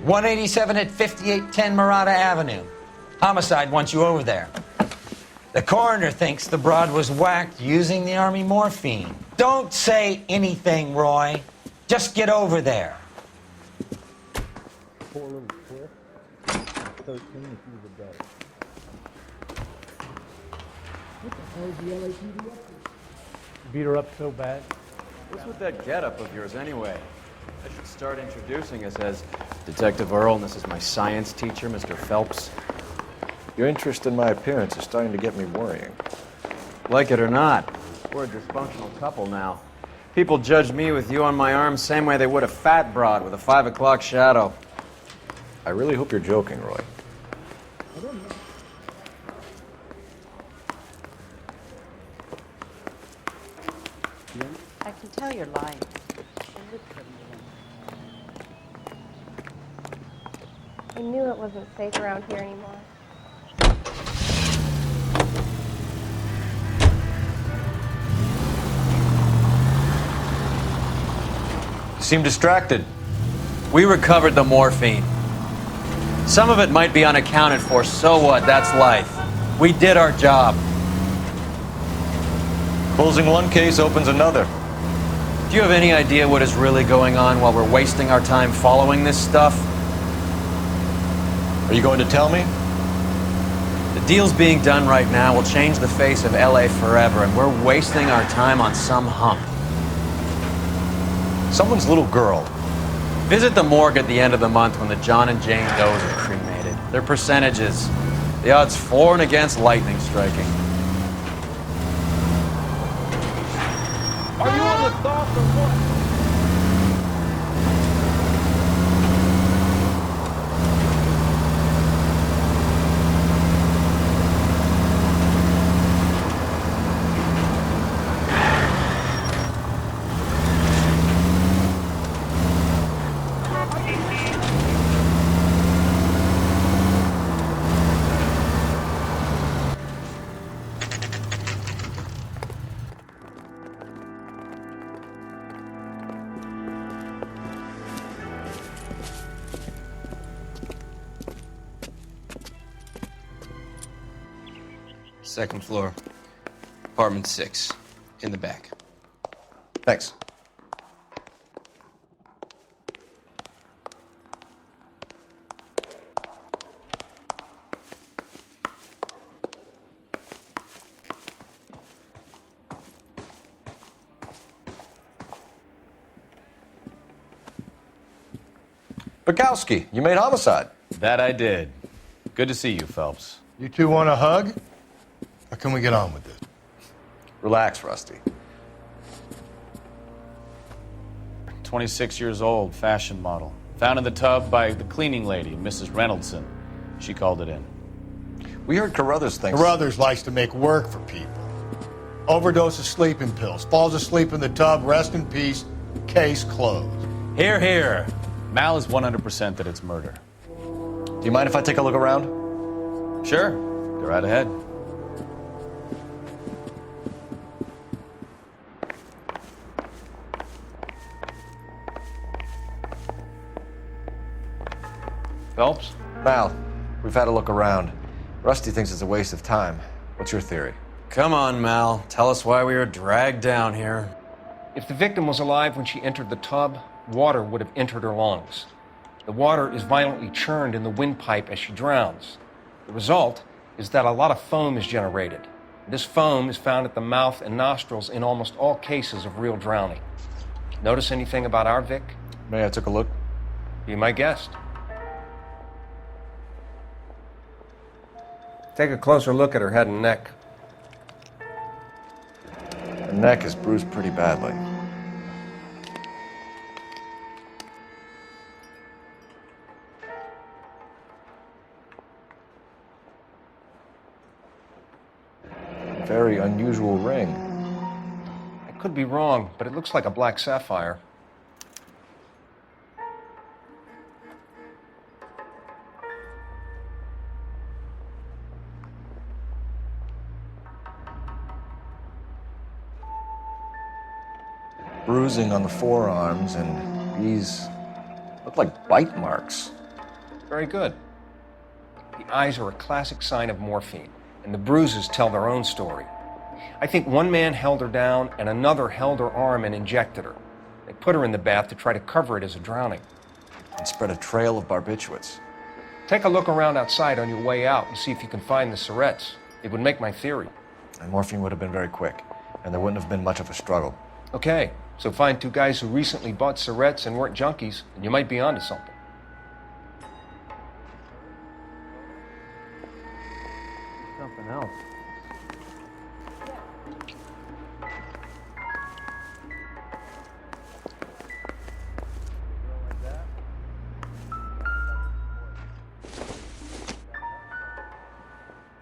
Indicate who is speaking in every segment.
Speaker 1: 187 at 5810 Murata Avenue. Homicide wants you over there. The coroner thinks the broad was whacked using the Army morphine. Don't say anything, Roy. Just get over there.
Speaker 2: Poor little twist. 13 if he was a dog. What the hell is the LAPD up to? Beat her up so bad.
Speaker 3: What's with that getup of yours anyway? I should start introducing us as Detective Earl, and this is my science teacher, Mr. Phelps.
Speaker 4: Your interest in my appearance is starting to get me worrying.
Speaker 3: Like it or not, we're a dysfunctional couple now. People judge me with you on my arm same way they would a fat broad with a 5 o'clock shadow.
Speaker 4: I really hope you're joking, Roy.
Speaker 2: I don't know.
Speaker 5: I can tell you're lying.
Speaker 6: I knew it wasn't safe around here anymore.
Speaker 4: You seem distracted.
Speaker 3: We recovered the morphine. Some of it might be unaccounted for, so what? That's life. We did our job.
Speaker 4: Closing one case opens another.
Speaker 3: Do you have any idea what is really going on while we're wasting our time following this stuff?
Speaker 4: Are you going to tell me?
Speaker 3: The deals being done right now will change the face of LA forever, and we're wasting our time on some hump.
Speaker 4: Someone's little girl.
Speaker 3: Visit the morgue at the end of the month when the John and Jane Does are cremated. Their percentages. The odds for and against lightning striking.
Speaker 2: Are you on the stop or what?
Speaker 7: Second floor, apartment 6, in the back.
Speaker 4: Thanks. Bukowski, you made homicide.
Speaker 8: That I did. Good to see you, Phelps.
Speaker 9: You two want a hug? Or can we get on with this?
Speaker 4: Relax, Rusty.
Speaker 8: 26 years old, fashion model. Found in the tub by the cleaning lady, Mrs. Reynoldson. She called it in.
Speaker 4: We heard Carruthers thinks...
Speaker 9: Carruthers likes to make work for people. Overdose of sleeping pills. Falls asleep in the tub. Rest in peace. Case closed.
Speaker 8: Here, here. Mal is 100% that it's murder.
Speaker 4: Do you mind if I take a look around?
Speaker 8: Sure. Go right ahead. Phelps?
Speaker 4: Mal, we've had a look around. Rusty thinks it's a waste of time. What's your theory?
Speaker 3: Come on, Mal. Tell us why we were dragged down here.
Speaker 10: If the victim was alive when she entered the tub, water would have entered her lungs. The water is violently churned in the windpipe as she drowns. The result is that a lot of foam is generated. This foam is found at the mouth and nostrils in almost all cases of real drowning. Notice anything about our Vic?
Speaker 4: May I take a look?
Speaker 10: Be my guest. Take a closer look at her head and neck.
Speaker 4: Her neck is bruised pretty badly. Very unusual ring.
Speaker 10: I could be wrong, but it looks like a black sapphire.
Speaker 4: Bruising on the forearms, and these look like bite marks.
Speaker 10: Very good. The eyes are a classic sign of morphine, and the bruises tell their own story. I think one man held her down and another held her arm and injected her. They put her in the bath to try to cover it as a drowning.
Speaker 4: And spread a trail of barbiturates.
Speaker 10: Take a look around outside on your way out and see if you can find the syrettes. It would make my theory.
Speaker 4: And morphine would have been very quick, and there wouldn't have been much of a struggle.
Speaker 10: Okay, so find two guys who recently bought syrettes and weren't junkies, and you might be onto something.
Speaker 3: Something else.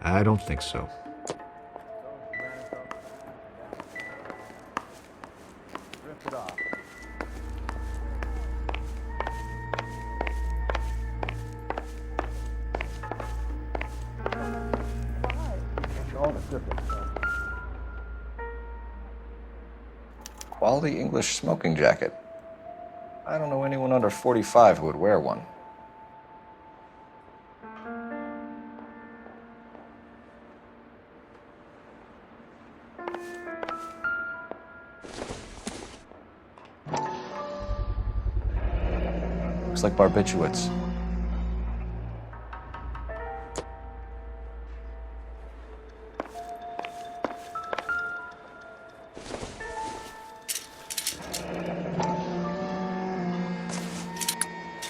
Speaker 4: I don't think so.
Speaker 3: Drifted off.
Speaker 4: Quality English smoking jacket. I don't know anyone under 45 who would wear one. Looks like barbiturates.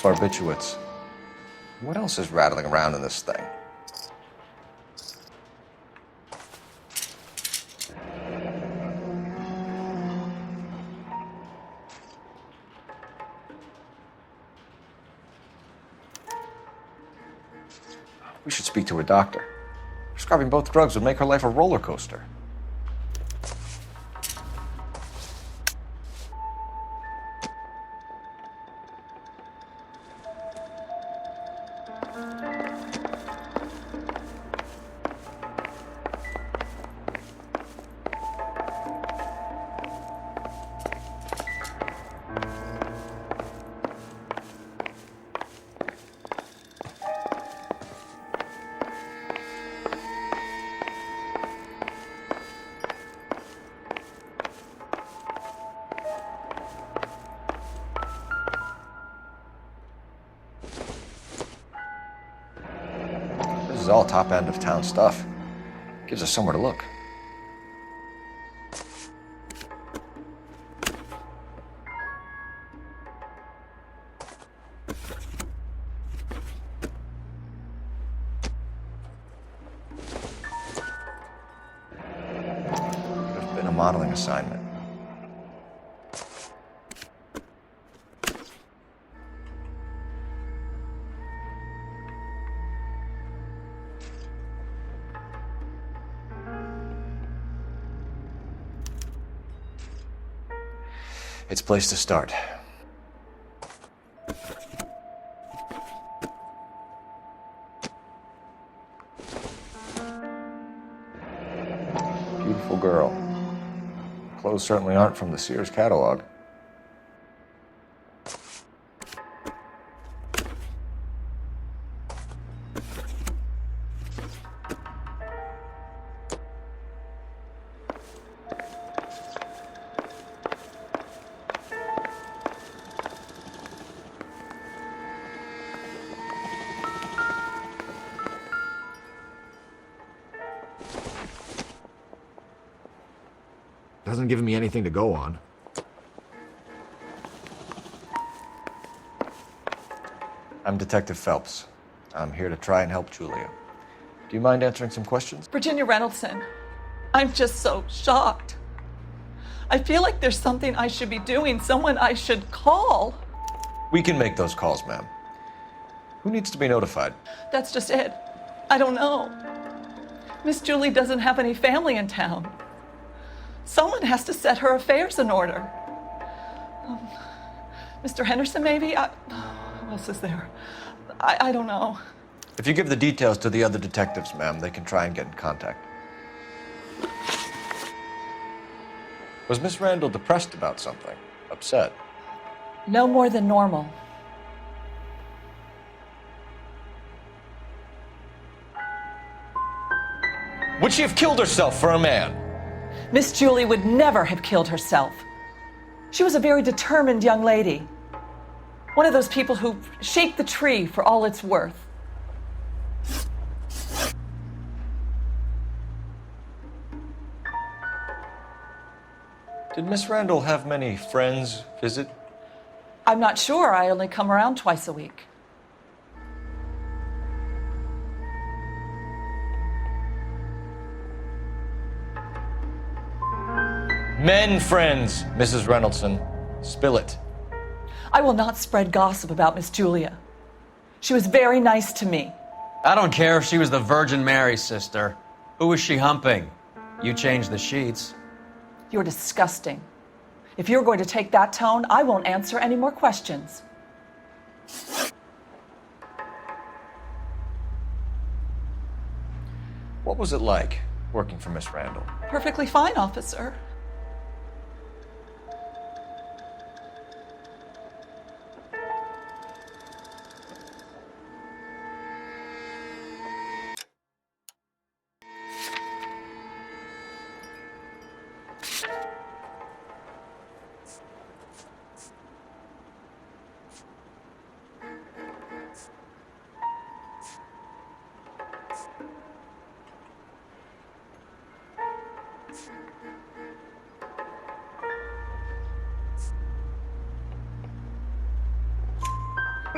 Speaker 4: Barbiturates. What else is rattling around in this thing? We should speak to a doctor. Prescribing both drugs would make her life a roller coaster. This is all top end of town stuff. Gives us somewhere to look. Could have been a modeling assignment. It's a place to start. Beautiful girl. Clothes certainly aren't from the Sears catalog. Doesn't give me anything to go on. I'm Detective Phelps. I'm here to try and help Julia. Do you mind answering some questions?
Speaker 5: Virginia Reynoldson, I'm just so shocked. I feel like there's something I should be doing, someone I should call.
Speaker 4: We can make those calls, ma'am. Who needs to be notified?
Speaker 5: That's just it. I don't know. Miss Julie doesn't have any family in town. Someone has to set her affairs in order. Mr. Henderson, maybe? Who else is there? I don't know.
Speaker 4: If you give the details to the other detectives, ma'am, they can try and get in contact. Was Miss Randall depressed about something? Upset?
Speaker 5: No more than normal.
Speaker 4: Would she have killed herself for a man?
Speaker 5: Miss Julie would never have killed herself. She was a very determined young lady. One of those people who shake the tree for all it's worth.
Speaker 4: Did Miss Randall have many friends visit?
Speaker 5: I'm not sure. I only come around twice a week.
Speaker 4: Men friends, Mrs. Reynoldson. Spill it.
Speaker 5: I will not spread gossip about Miss Julia. She was very nice to me.
Speaker 3: I don't care if she was the Virgin Mary's sister. Who was she humping? You changed the sheets.
Speaker 5: You're disgusting. If you're going to take that tone, I won't answer any more questions.
Speaker 4: What was it like working for Miss Randall?
Speaker 5: Perfectly fine, officer.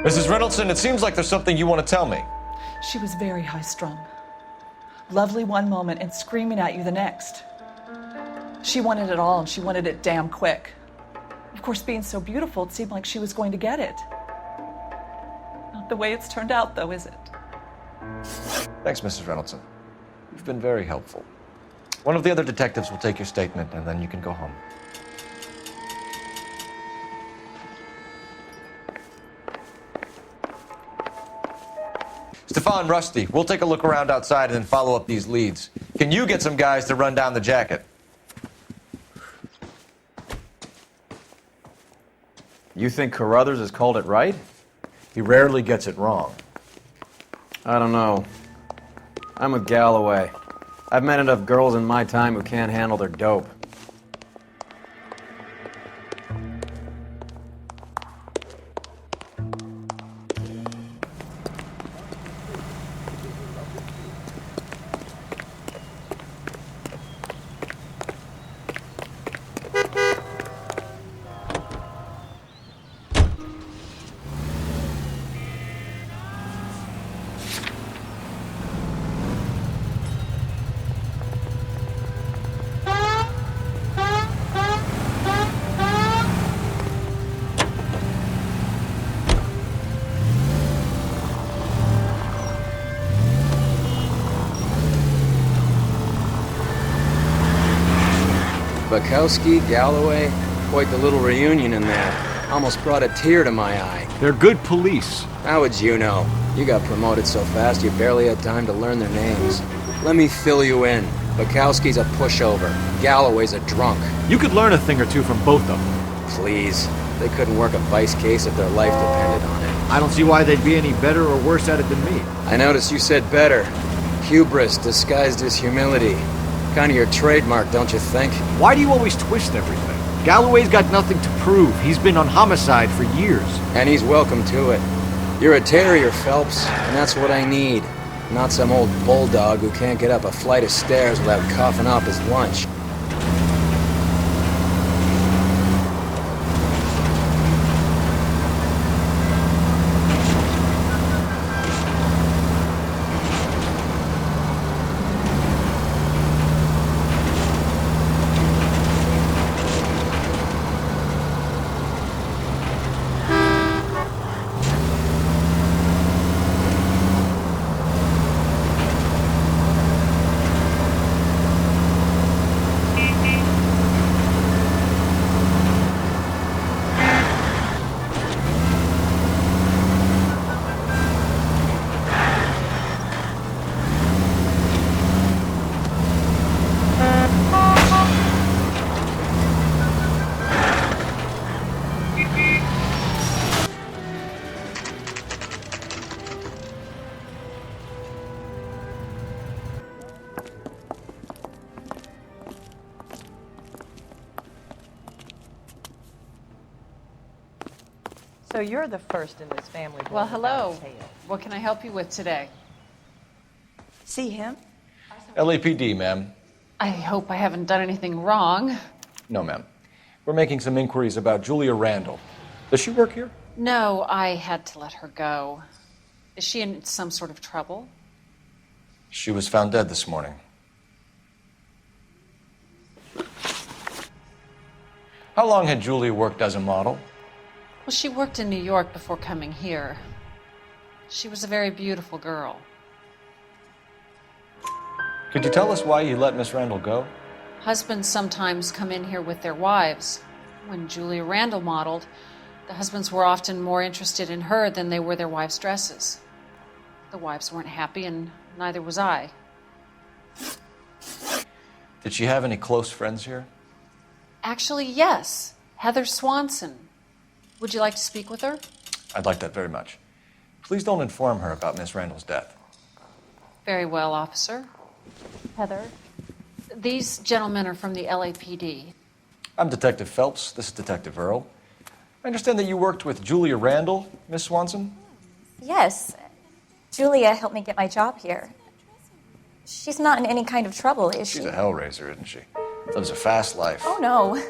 Speaker 4: Mrs. Reynoldson, it seems like there's something you want to tell me.
Speaker 5: She was very high-strung. Lovely one moment and screaming at you the next. She wanted it all, and she wanted it damn quick. Of course, being so beautiful, it seemed like she was going to get it. Not the way it's turned out, though, is it?
Speaker 4: Thanks, Mrs. Reynoldson. You've been very helpful. One of the other detectives will take your statement, and then you can go home. Stefan, Rusty, we'll take a look around outside and then follow up these leads. Can you get some guys to run down the jacket?
Speaker 3: You think Carruthers has called it right?
Speaker 4: He rarely gets it wrong.
Speaker 3: I don't know. I'm with Galloway. I've met enough girls in my time who can't handle their dope.
Speaker 11: Bukowski, Galloway, quite the little reunion in there. Almost brought a tear to my eye.
Speaker 12: They're good police.
Speaker 11: How would you know? You got promoted so fast you barely had time to learn their names. Let me fill you in. Bukowski's a pushover. Galloway's a drunk.
Speaker 12: You could learn a thing or two from both of them.
Speaker 11: Please. They couldn't work a vice case if their life depended on it.
Speaker 12: I don't see why they'd be any better or worse at it than me.
Speaker 11: I noticed you said better. Hubris disguised as humility. Kind of your trademark, don't you think?
Speaker 12: Why do you always twist everything? Galloway's got nothing to prove. He's been on homicide for years.
Speaker 11: And he's welcome to it. You're a terrier, Phelps, and that's what I need. Not some old bulldog who can't get up a flight of stairs without coughing up his lunch.
Speaker 13: So you're the first in this family.
Speaker 14: Well,
Speaker 13: born
Speaker 14: hello.
Speaker 13: without a tail.
Speaker 14: What can I help you with today?
Speaker 13: See him?
Speaker 4: LAPD, ma'am.
Speaker 14: I hope I haven't done anything wrong.
Speaker 4: No, ma'am. We're making some inquiries about Julia Randall. Does she work here?
Speaker 14: No, I had to let her go. Is she in some sort of trouble?
Speaker 4: She was found dead this morning. How long had Julia worked as a model?
Speaker 14: Well, she worked in New York before coming here. She was a very beautiful girl.
Speaker 4: Could you tell us why you let Miss Randall go?
Speaker 14: Husbands sometimes come in here with their wives. When Julia Randall modeled, the husbands were often more interested in her than they were their wives' dresses. The wives weren't happy, and neither was I.
Speaker 4: Did she have any close friends here?
Speaker 14: Actually, yes. Heather Swanson. Would you like to speak with her?
Speaker 4: I'd like that very much. Please don't inform her about Miss Randall's death.
Speaker 14: Very well, officer.
Speaker 6: Heather?
Speaker 14: These gentlemen are from the LAPD.
Speaker 4: I'm Detective Phelps. This is Detective Earl. I understand that you worked with Julia Randall, Miss Swanson?
Speaker 15: Yes. Julia helped me get my job here. She's not in any kind of trouble, is she?
Speaker 4: She's a hellraiser, isn't she? Lives a fast life.
Speaker 15: Oh, no.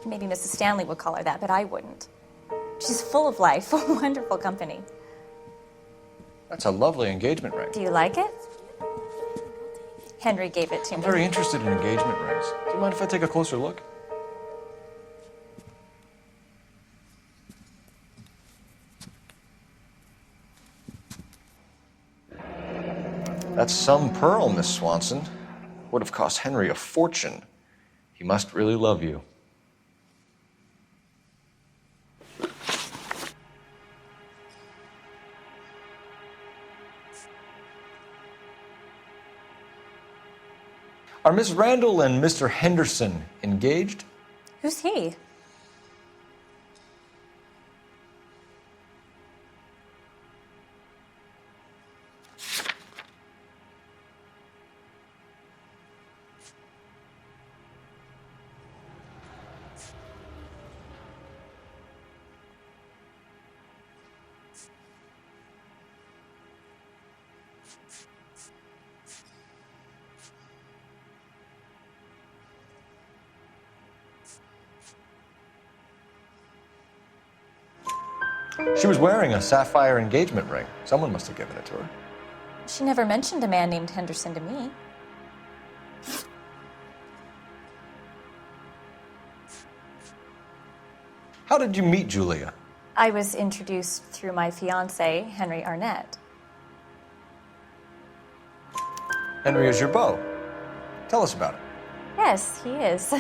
Speaker 15: Maybe Mrs. Stanley would call her that, but I wouldn't. She's full of life, wonderful company.
Speaker 4: That's a lovely engagement ring.
Speaker 15: Do you like it? Henry gave it to
Speaker 4: I'm
Speaker 15: me.
Speaker 4: very interested in engagement rings. Do you mind if I take a closer look? That's some pearl, Miss Swanson. Would have cost Henry a fortune. He must really love you. Are Miss Randall and Mr. Henderson engaged?
Speaker 15: Who's he?
Speaker 4: She was wearing a sapphire engagement ring. Someone must have given it to her.
Speaker 15: She never mentioned a man named Henderson to me.
Speaker 4: How did you meet Julia?
Speaker 15: I was introduced through my fiancé, Henry Arnett.
Speaker 4: Henry is your beau. Tell us about it.
Speaker 15: Yes, he is.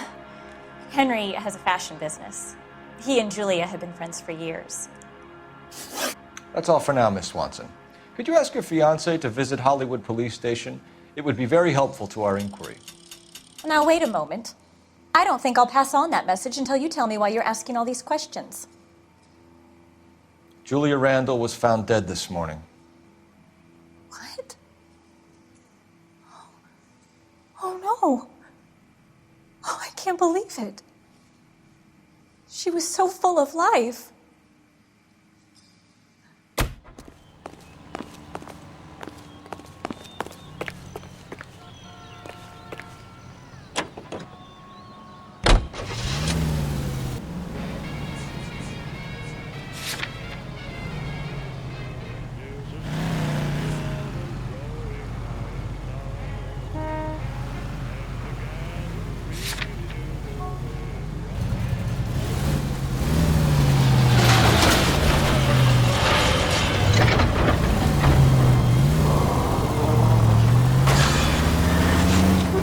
Speaker 15: Henry has a fashion business. He and Julia have been friends for years.
Speaker 4: That's all for now, Miss Swanson. Could you ask your fiancé to visit Hollywood Police Station? It would be very helpful to our inquiry.
Speaker 15: Now, wait a moment. I don't think I'll pass on that message until you tell me why you're asking all these questions.
Speaker 4: Julia Randall was found dead this morning.
Speaker 15: What? Oh, no. Oh, I can't believe it. She was so full of life.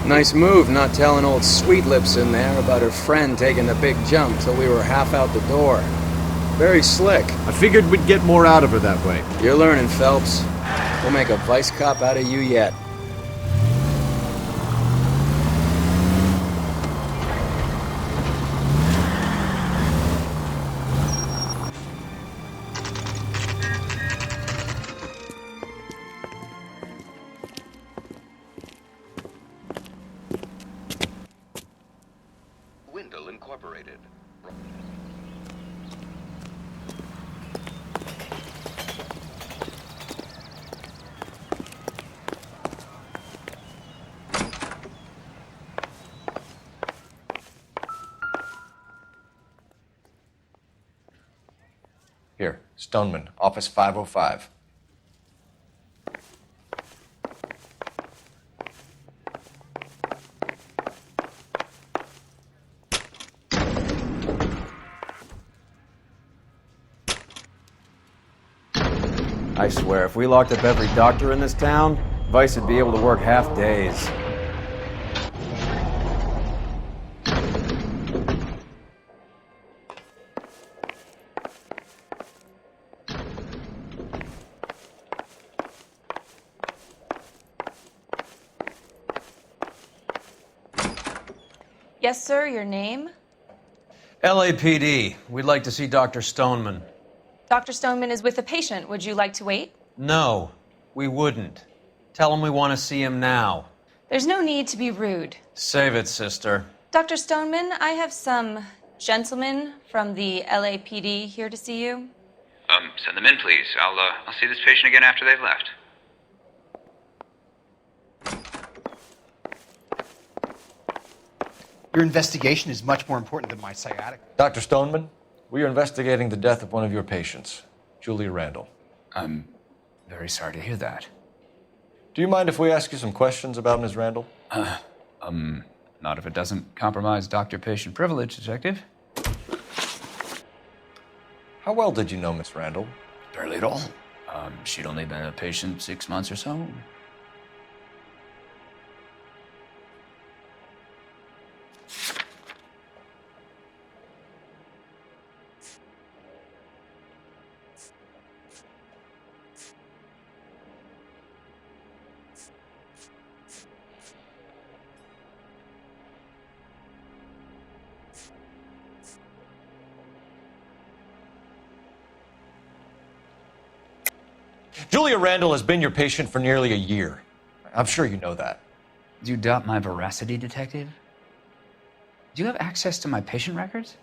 Speaker 11: Nice move not telling old Sweet Lips in there about her friend taking the big jump till we were half out the door. Very slick.
Speaker 12: I figured we'd get more out of her that way.
Speaker 11: You're learning, Phelps. We'll make a vice cop out of you yet.
Speaker 4: Stoneman, office 505.
Speaker 3: I swear, if we locked up every doctor in this town, Vice would be able to work half days.
Speaker 16: Yes, sir, your name?
Speaker 3: LAPD. We'd like to see Dr. Stoneman.
Speaker 16: Dr. Stoneman is with a patient. Would you like to wait?
Speaker 3: No, we wouldn't. Tell him we want to see him now.
Speaker 16: There's no need to be rude.
Speaker 3: Save it, sister.
Speaker 16: Dr. Stoneman, I have some gentlemen from the LAPD here to see you.
Speaker 17: Send them in, please. I'll see this patient again after they've left.
Speaker 18: Your investigation is much more important than my sciatic.
Speaker 4: Dr. Stoneman, we are investigating the death of one of your patients, Julia Randall.
Speaker 17: I'm very sorry to hear that.
Speaker 4: Do you mind if we ask you some questions about Ms. Randall?
Speaker 17: Not if it doesn't compromise doctor-patient privilege, Detective.
Speaker 4: How well did you know Miss Randall?
Speaker 17: Barely at all. She'd only been a patient 6 months or so.
Speaker 4: Julia Randall has been your patient for nearly a year. I'm sure you know that.
Speaker 17: Do you doubt my veracity, Detective? Do you have access to my patient records?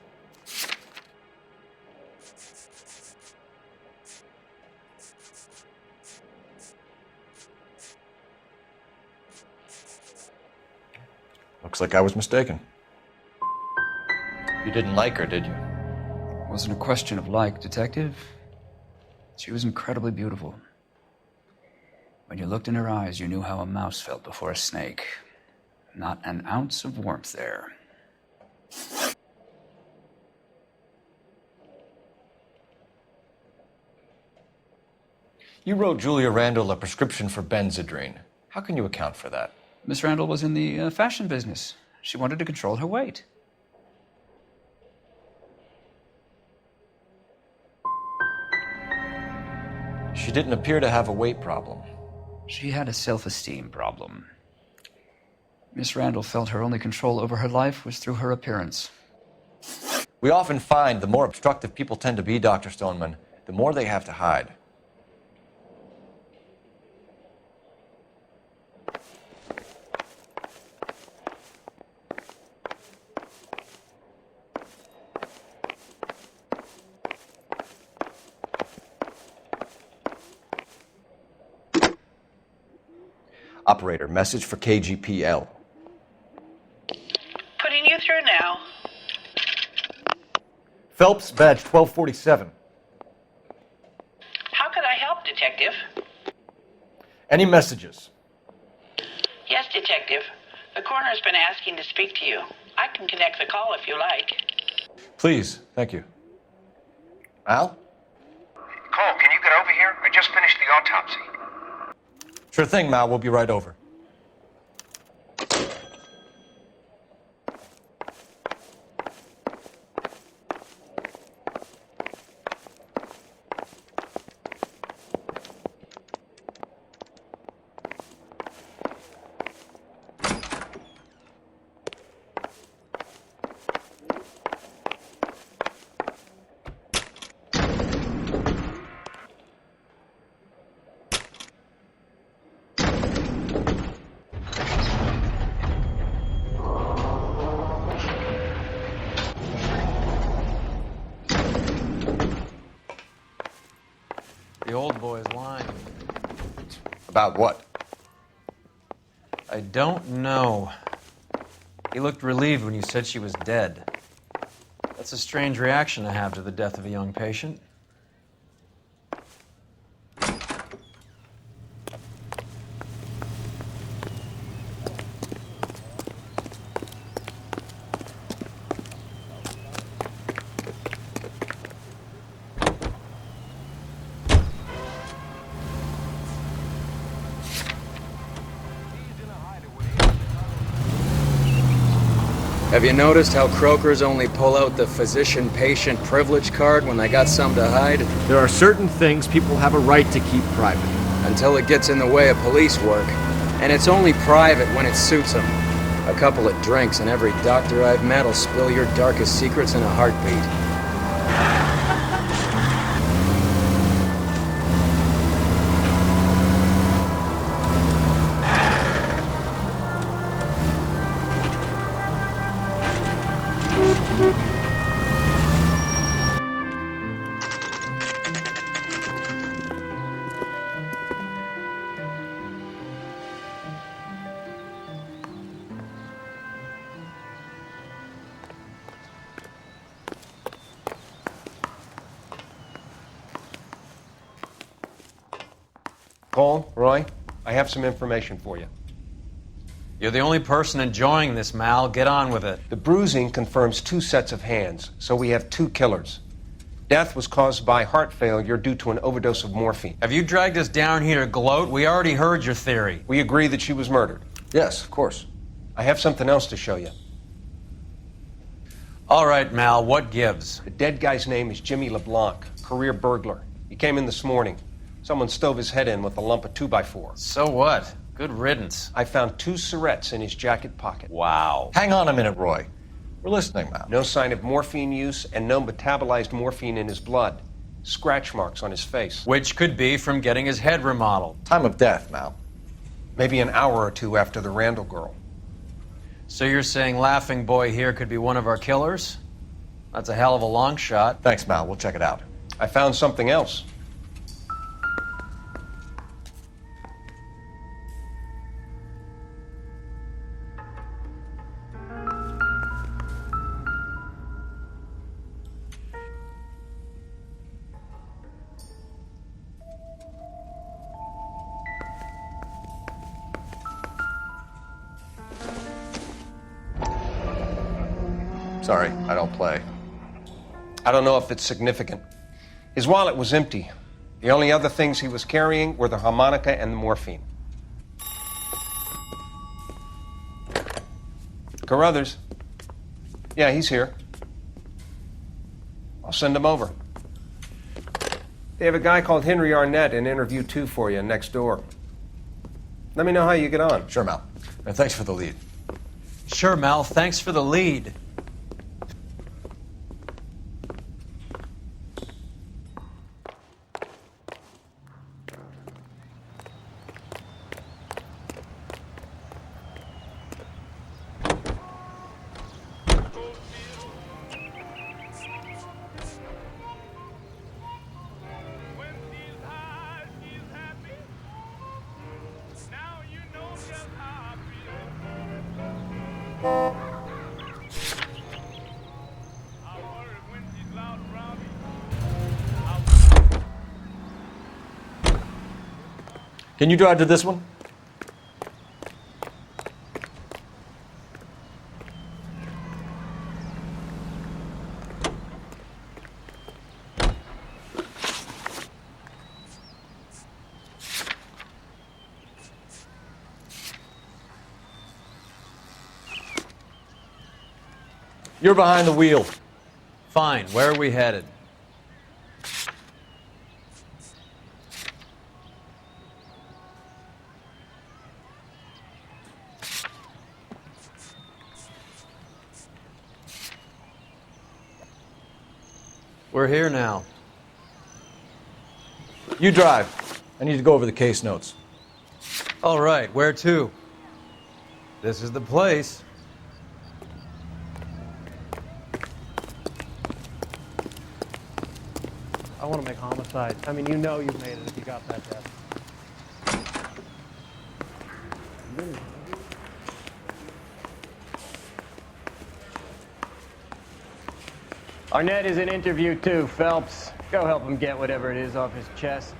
Speaker 4: Looks like I was mistaken. You didn't like her, did you?
Speaker 17: It wasn't a question of like, Detective. She was incredibly beautiful. When you looked in her eyes, you knew how a mouse felt before a snake. Not an ounce of warmth there.
Speaker 4: You wrote Julia Randall a prescription for Benzedrine. How can you account for that?
Speaker 17: Miss Randall was in the fashion business. She wanted to control her weight.
Speaker 4: She didn't appear to have a weight problem.
Speaker 17: She had a self-esteem problem. Miss Randall felt her only control over her life was through her appearance.
Speaker 4: We often find the more obstructive people tend to be, Dr. Stoneman, the more they have to hide. Operator, message for KGPL.
Speaker 13: Putting you through now.
Speaker 12: Phelps, badge 1247.
Speaker 13: How could I help, Detective?
Speaker 12: Any messages?
Speaker 13: Yes, Detective. The coroner's been asking to speak to you. I can connect the call if you like.
Speaker 4: Please, thank you. Al?
Speaker 10: Cole, can you get over here? I just finished the autopsy.
Speaker 4: Sure thing, Mal. We'll be right over.
Speaker 3: The old boy's lying.
Speaker 4: About what?
Speaker 3: I don't know. He looked relieved when you said she was dead. That's a strange reaction to have to the death of a young patient.
Speaker 11: Have you noticed how croakers only pull out the physician-patient privilege card when they got something to hide?
Speaker 12: There are certain things people have a right to keep private.
Speaker 11: Until it gets in the way of police work. And it's only private when it suits them. A couple of drinks and every doctor I've met will spill your darkest secrets in a heartbeat.
Speaker 10: Cole, Roy, I have some information for you.
Speaker 3: You're the only person enjoying this, Mal. Get on with it.
Speaker 10: The bruising confirms 2 sets of hands, so we have 2 killers. Death was caused by heart failure due to an overdose of morphine.
Speaker 3: Have you dragged us down here to gloat? We already heard your theory.
Speaker 10: We agree that she was murdered.
Speaker 4: Yes, of course.
Speaker 10: I have something else to show you.
Speaker 3: All right, Mal, what gives?
Speaker 10: The dead guy's name is Jimmy LeBlanc, career burglar. He came in this morning. Someone stove his head in with a lump of 2x4.
Speaker 3: So what? Good riddance.
Speaker 10: I found 2 cigarettes in his jacket pocket.
Speaker 3: Wow.
Speaker 4: Hang on a minute, Roy. We're listening now.
Speaker 10: No sign of morphine use and no metabolized morphine in his blood. Scratch marks on his face.
Speaker 3: Which could be from getting his head remodeled.
Speaker 4: Time of death, Mal.
Speaker 10: Maybe an hour or 2 after the Randall girl.
Speaker 3: So you're saying Laughing Boy here could be one of our killers? That's a hell of a long shot.
Speaker 4: Thanks, Mal. We'll check it out.
Speaker 10: I found something else.
Speaker 4: Sorry, I don't play.
Speaker 10: I don't know if it's significant. His wallet was empty. The only other things he was carrying were the harmonica and the morphine. Carruthers. Yeah, he's here. I'll send him over. They have a guy called Henry Arnett in interview 2 for you next door. Let me know how you get on.
Speaker 4: Sure, Mal. And thanks for the lead.
Speaker 3: Sure, Mal. Thanks for the lead.
Speaker 4: Can you drive to this one? You're behind the wheel.
Speaker 3: Fine. Where are we headed? We're here now.
Speaker 4: You drive. I need to go over the case notes.
Speaker 3: All right, where to? This is the place.
Speaker 2: I want to make homicide. I mean, you know you've made it if you got that death.
Speaker 19: Arnett is in interview 2, Phelps. Go help him get whatever it is off his chest.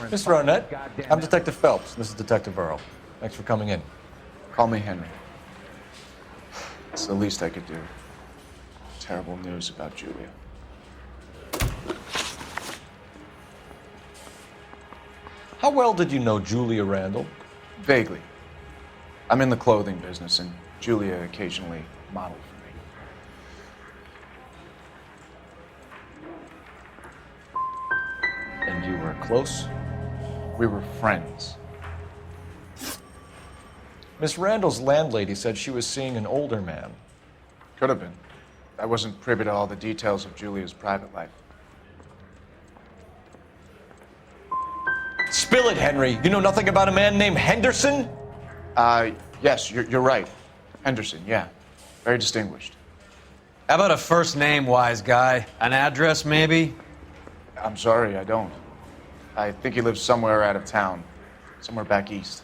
Speaker 4: Mr. Arnett, I'm Detective Phelps. This is Detective Earl. Thanks for coming in.
Speaker 17: Call me Henry.
Speaker 20: It's the least I could do. Terrible news about Julia.
Speaker 4: How well did you know Julia Randall?
Speaker 20: Vaguely. I'm in the clothing business, and Julia occasionally modeled for me.
Speaker 4: And you were close?
Speaker 20: We were friends.
Speaker 4: Miss Randall's landlady said she was seeing an older man.
Speaker 20: Could have been. I wasn't privy to all the details of Julia's private life.
Speaker 4: Spill it, Henry. You know nothing about a man named Henderson?
Speaker 20: Yes, you're right. Henderson, yeah. Very distinguished.
Speaker 3: How about a first name, wise guy? An address, maybe?
Speaker 20: I'm sorry, I don't. I think he lives somewhere out of town. Somewhere back east.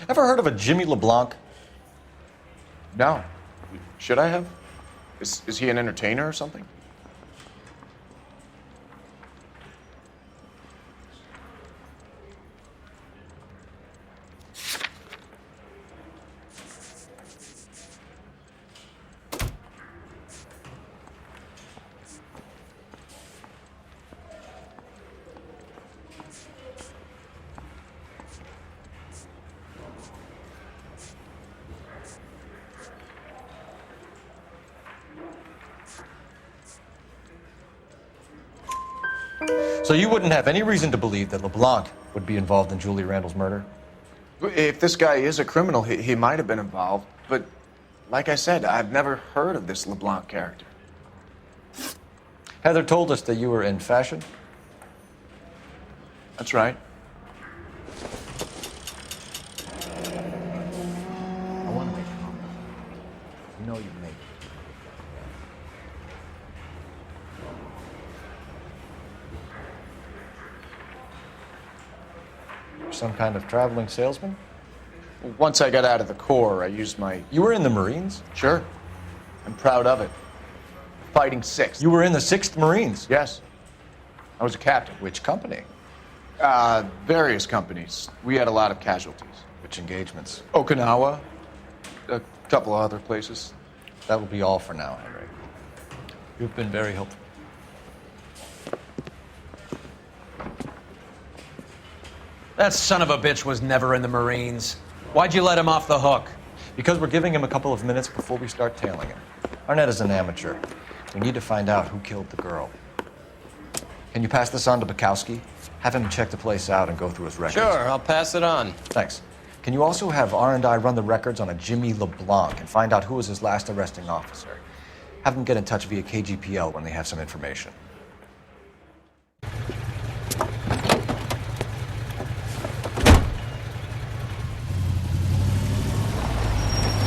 Speaker 4: Ever heard of a Jimmy LeBlanc?
Speaker 20: No. Should I have? Is he an entertainer or something?
Speaker 4: So you wouldn't have any reason to believe that LeBlanc would be involved in Julia Randall's murder?
Speaker 20: If this guy is a criminal, he might have been involved. But like I said, I've never heard of this LeBlanc character.
Speaker 4: Heather told us that you were in fashion.
Speaker 20: That's right.
Speaker 4: I want to make a comment. You know you've made it. Some kind of traveling salesman?
Speaker 20: Once I got out of the Corps, I used my...
Speaker 4: You were in the Marines?
Speaker 20: Sure. I'm proud of it. Fighting 6th.
Speaker 4: You were in the 6th Marines?
Speaker 20: Yes. I was a captain.
Speaker 4: Which company?
Speaker 20: Various companies. We had a lot of casualties.
Speaker 4: Which engagements?
Speaker 20: Okinawa. A couple of other places.
Speaker 4: That will be all for now, Henry. You've been very helpful.
Speaker 3: That son of a bitch was never in the Marines. Why'd you let him off the hook?
Speaker 4: Because we're giving him a couple of minutes before we start tailing him. Arnett is an amateur. We need to find out who killed the girl. Can you pass this on to Bukowski? Have him check the place out and go through his records.
Speaker 7: Sure, I'll pass it on.
Speaker 4: Thanks. Can you also have R&I run the records on a Jimmy LeBlanc and find out who was his last arresting officer? Have them get in touch via KGPL when they have some information.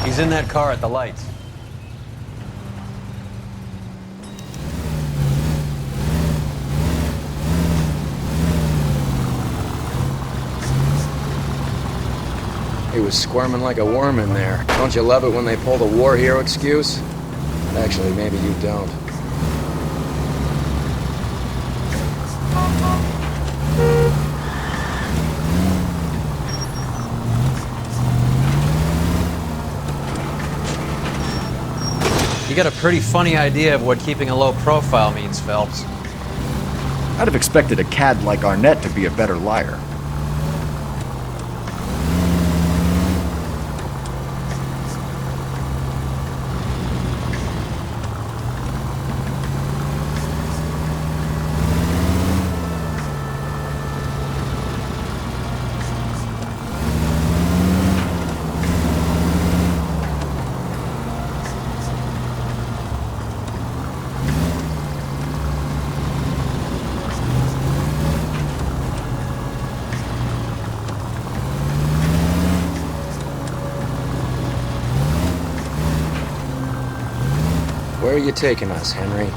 Speaker 3: He's in that car at the lights.
Speaker 11: He was squirming like a worm in there. Don't you love it when they pull the war hero excuse? Actually, maybe you don't.
Speaker 3: You got a pretty funny idea of what keeping a low profile means, Phelps.
Speaker 12: I'd have expected a cad like Arnett to be a better liar.
Speaker 11: Where are you taking us, Henry?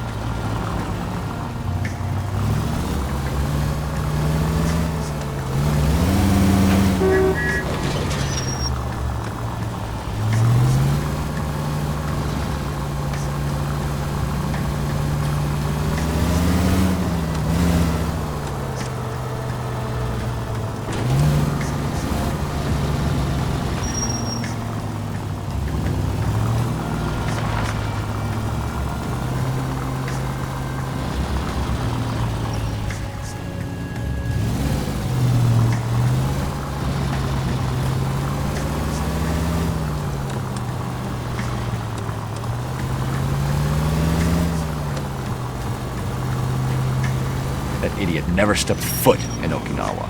Speaker 12: That idiot never stepped foot in Okinawa.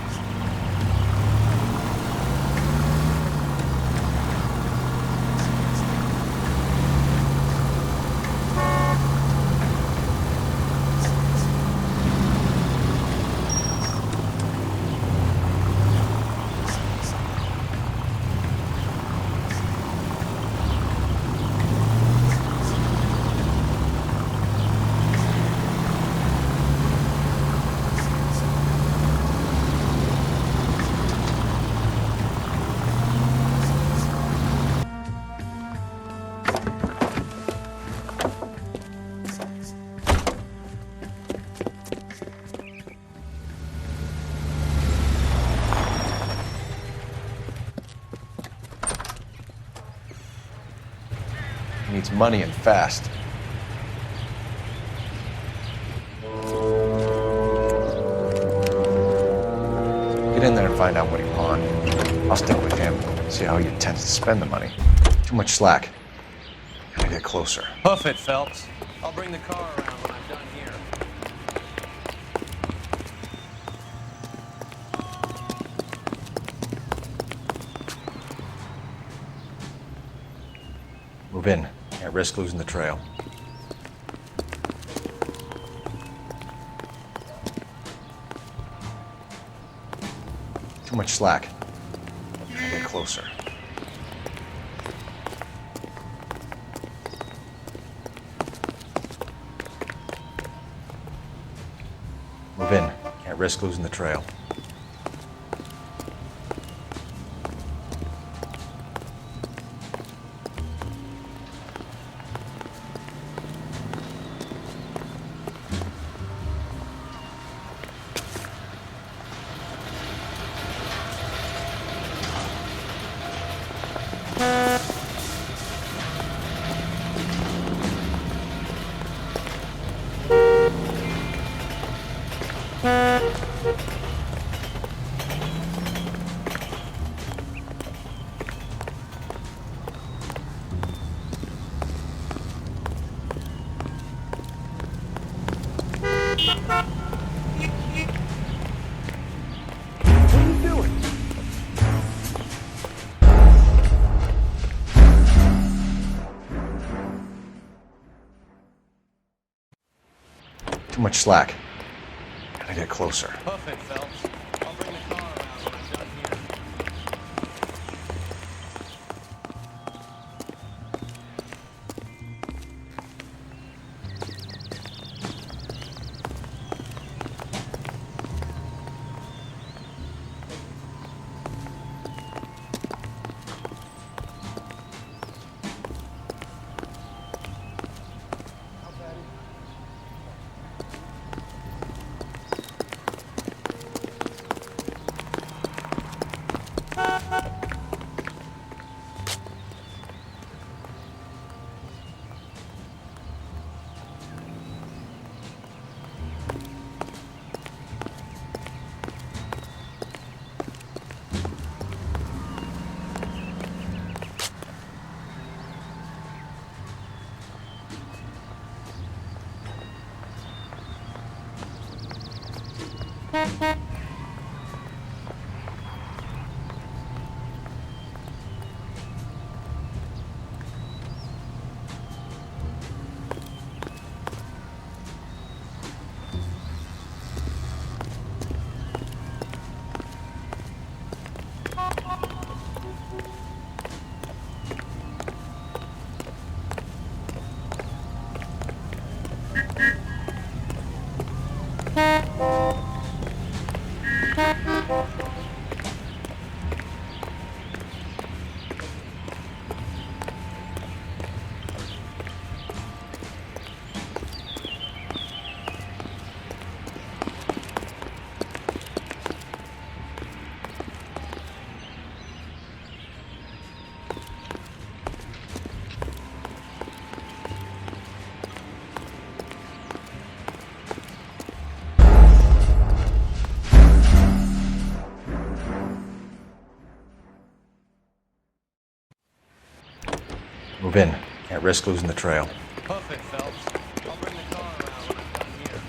Speaker 4: He needs money and fast. Get in there and find out what he pawned. I'll stick with him, see how he intends to spend the money. Too much slack. Gotta get closer.
Speaker 3: Hoof it, Phelps. I'll bring the car around when I'm done here.
Speaker 4: Move in. Can't risk losing the trail. Too much slack. Gotta get closer. Move in. Can't risk losing the trail. Too much slack. Gotta get closer.
Speaker 3: Hoof it, Phelps. I'll bring the car around when I'm done here.
Speaker 4: Move in. Can't risk losing the trail.
Speaker 3: Hoof it, Phelps. I'll bring the car around when I'm done here.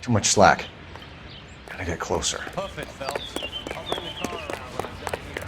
Speaker 4: Too much slack. Gotta get closer.
Speaker 8: Hoof it, Phelps. I'll bring the car around when I'm done here.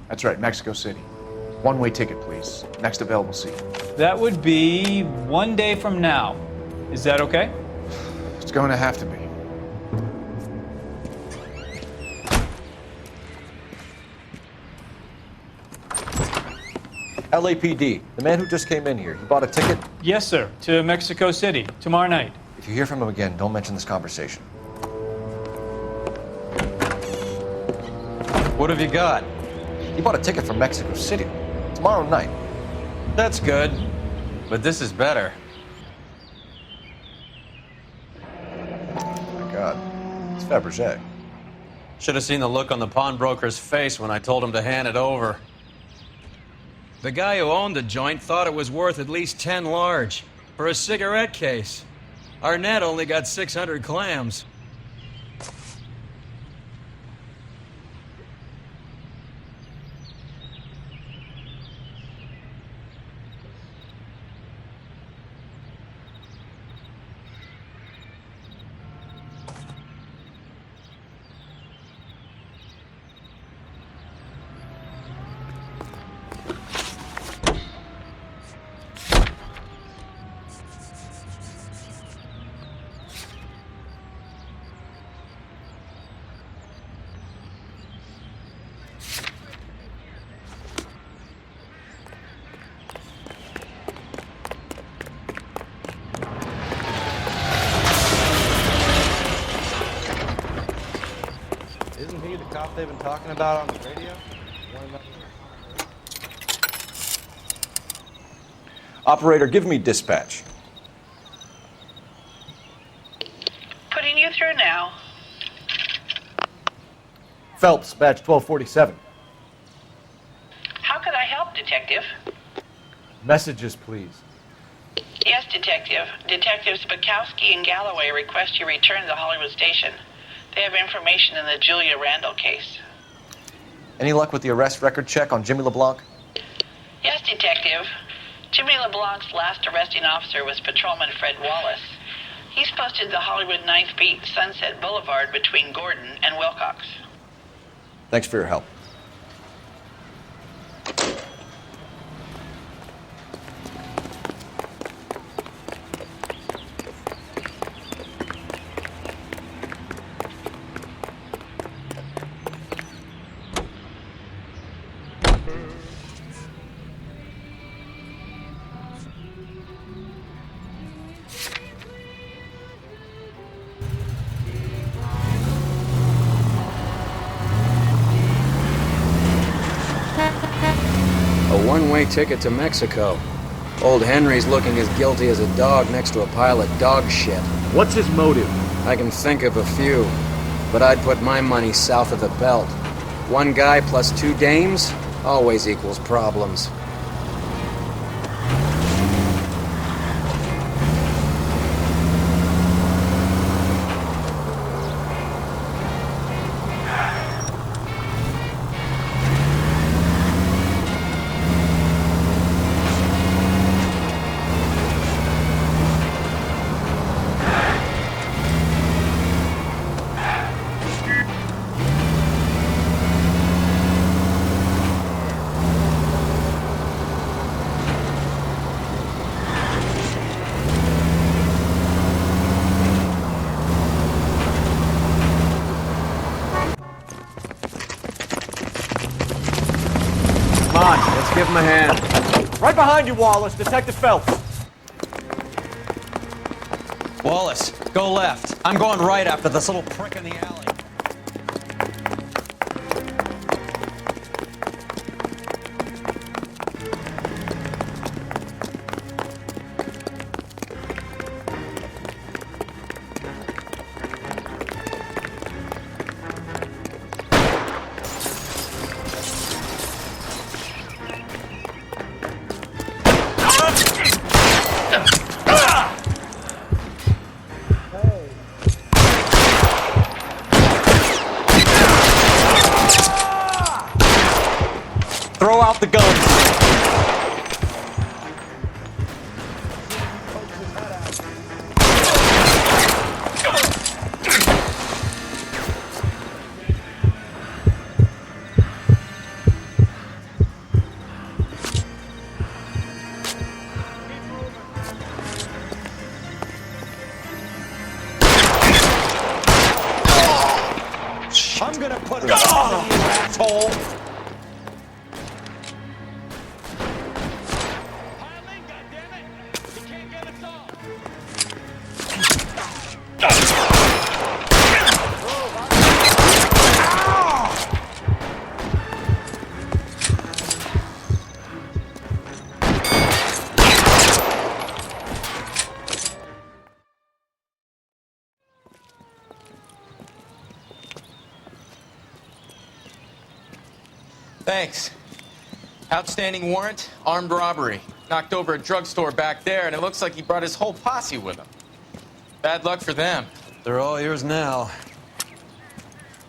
Speaker 20: That's right, Mexico City. One-way ticket, please. Next available seat.
Speaker 21: That would be 1 day from now. Is that okay?
Speaker 20: It's going to have to be.
Speaker 4: LAPD, the man who just came in here, he bought a ticket?
Speaker 21: Yes, sir. To Mexico City, tomorrow night.
Speaker 4: If you hear from him again, don't mention this conversation. What have you got? He bought a ticket for Mexico City. Tomorrow night.
Speaker 3: That's good. But this is better.
Speaker 4: Oh my God. It's Fabergé.
Speaker 3: Should have seen the look on the pawnbroker's face when I told him to hand it over. The guy who owned the joint thought it was worth at least 10 large for a cigarette case. Arnett only got 600 clams.
Speaker 4: Isn't he the cop they've been talking about on the radio? Operator, give me dispatch.
Speaker 13: Putting you through now.
Speaker 4: Phelps, badge 1247.
Speaker 13: How could I help, Detective?
Speaker 4: Messages, please.
Speaker 13: Yes, Detective. Detectives Bukowski and Galloway request you return to the Hollywood station. They have information in the Julia Randall case.
Speaker 4: Any luck with the arrest record check on Jimmy LeBlanc?
Speaker 13: Yes, Detective. Jimmy LeBlanc's last arresting officer was Patrolman Fred Wallace. He's posted the Hollywood 9th Beat, Sunset Boulevard between Gordon and Wilcox.
Speaker 4: Thanks for your help.
Speaker 11: one-way ticket to Mexico. Old Henry's looking as guilty as a dog next to a pile of dog shit.
Speaker 12: What's his motive?
Speaker 11: I can think of a few, but I'd put my money south of the belt. One guy plus two dames always equals problems.
Speaker 12: Come on, let's give him a hand. Right behind you, Wallace. Detective Phelps.
Speaker 3: Wallace, go left. I'm going right after this little prick in the alley. Throw out the guns. I'm gonna put a gun in you, asshole. Thanks. Outstanding warrant, armed robbery. Knocked over a drugstore back there, and it looks like he brought his whole posse with him. Bad luck for them.
Speaker 1: They're all yours now.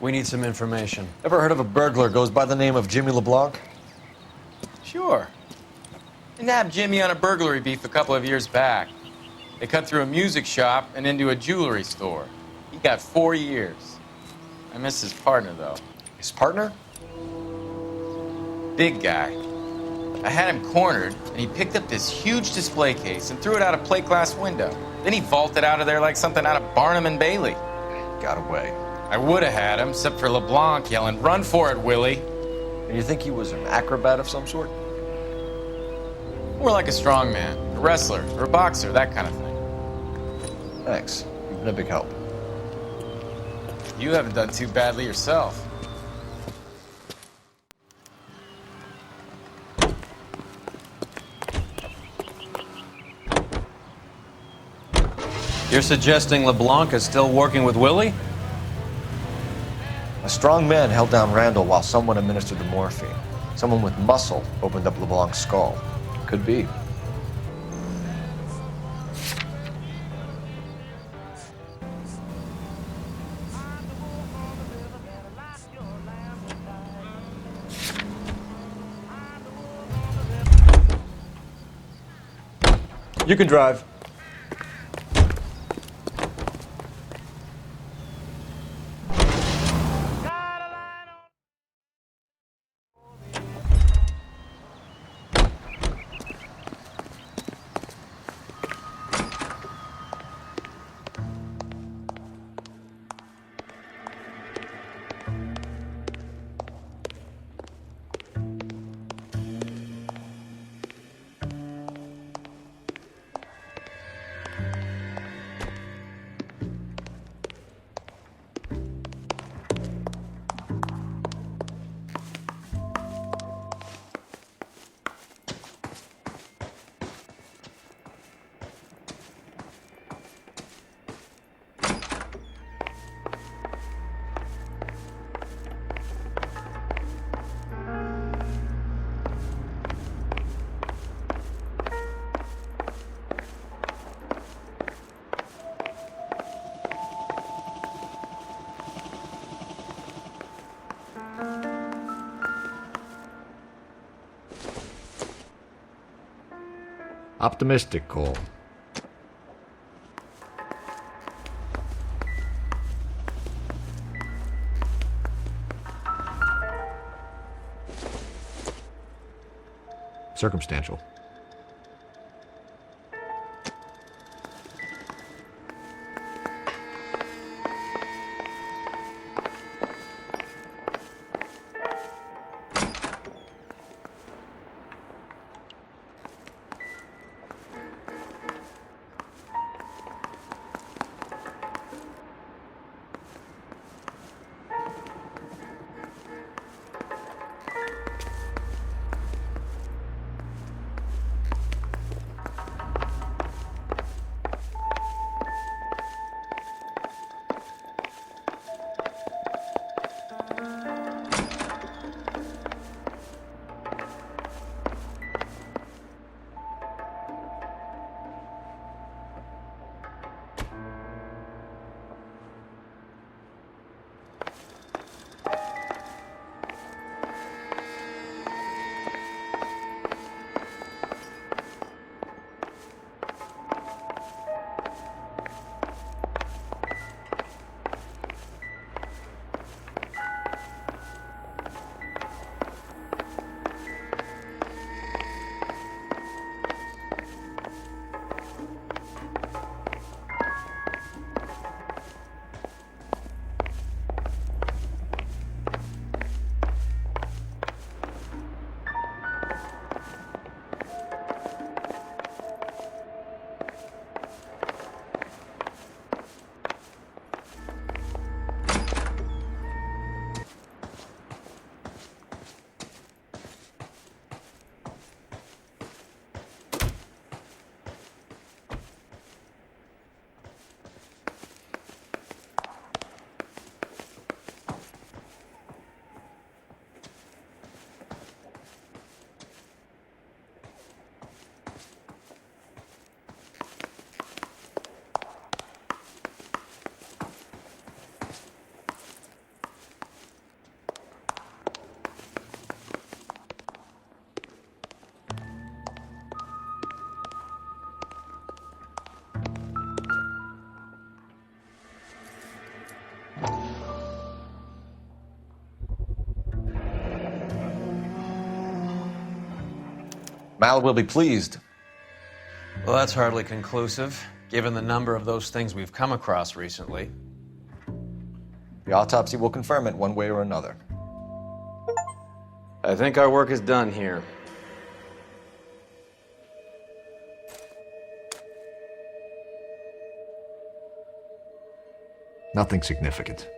Speaker 1: We need some information.
Speaker 4: Ever heard of a burglar goes by the name of Jimmy LeBlanc?
Speaker 3: Sure. They nabbed Jimmy on a burglary beef a couple of years back. They cut through a music shop and into a jewelry store. He got 4 years. I miss his partner, though.
Speaker 4: His partner?
Speaker 3: Big guy. I had him cornered, and he picked up this huge display case and threw it out a plate glass window. Then he vaulted out of there like something out of Barnum and Bailey.
Speaker 4: Got away.
Speaker 3: I would have had him, except for LeBlanc yelling, "Run for it, Willie!"
Speaker 4: And you think he was an acrobat of some sort?
Speaker 3: More like a strongman, a wrestler, or a boxer, that kind of thing.
Speaker 4: Thanks. You've been a big help.
Speaker 3: You haven't done too badly yourself. You're suggesting LeBlanc is still working with Willie?
Speaker 4: A strong man held down Randall while someone administered the morphine. Someone with muscle opened up LeBlanc's skull. Could be. You can drive.
Speaker 12: Optimistic, Cole. Circumstantial.
Speaker 4: Mal will be pleased.
Speaker 1: Well, that's hardly conclusive, given the number of those things we've come across recently.
Speaker 4: The autopsy will confirm it one way or another.
Speaker 1: I think our work is done here.
Speaker 12: Nothing significant.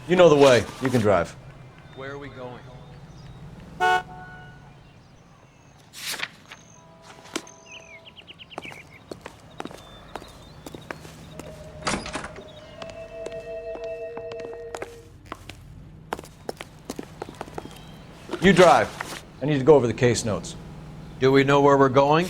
Speaker 4: You know the way. You can drive.
Speaker 1: Where are we going?
Speaker 4: You drive. I need to go over the case notes.
Speaker 1: Do we know where we're going?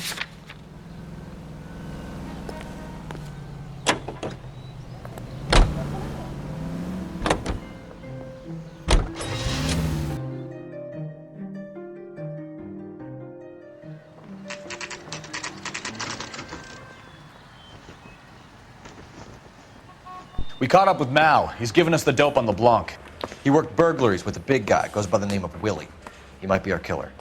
Speaker 8: We caught up with Mal. He's given us the dope on LeBlanc.
Speaker 4: He worked burglaries with a big guy. Goes by the name of Willie. He might be our killer.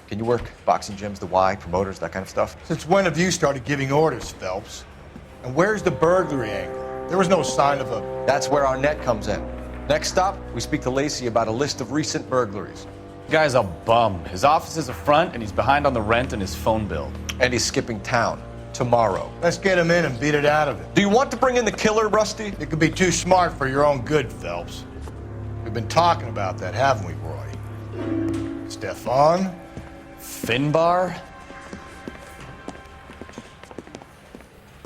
Speaker 4: Can you work boxing gyms, the Y, promoters, that kind of stuff?
Speaker 18: Since when have you started giving orders, Phelps? And where's the burglary angle? There was no sign of a...
Speaker 4: That's where our net comes in. Next stop, we speak to Lacey about a list of recent burglaries.
Speaker 8: The guy's a bum. His office is a front, and he's behind on the rent and his phone bill.
Speaker 4: And he's skipping town. Tomorrow.
Speaker 18: Let's get him in and beat it out of it.
Speaker 4: Do you want to bring in the killer, Rusty?
Speaker 18: It could be too smart for your own good, Phelps. We've been talking about that, haven't we, Roy? Stefan?
Speaker 8: Finbar?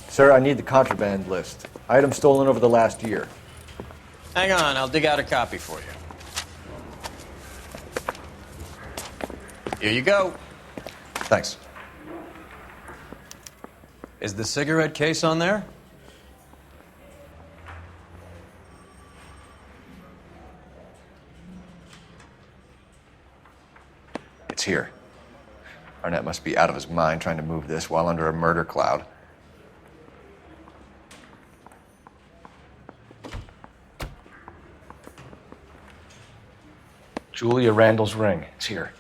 Speaker 4: Sir, I need the contraband list. Items stolen over the last year.
Speaker 7: Hang on, I'll dig out a copy for you.
Speaker 19: Here you go.
Speaker 4: Thanks.
Speaker 1: Is the cigarette case on there?
Speaker 4: It's here. Arnett must be out of his mind trying to move this while under a murder cloud.
Speaker 10: Julia Randall's ring. It's here.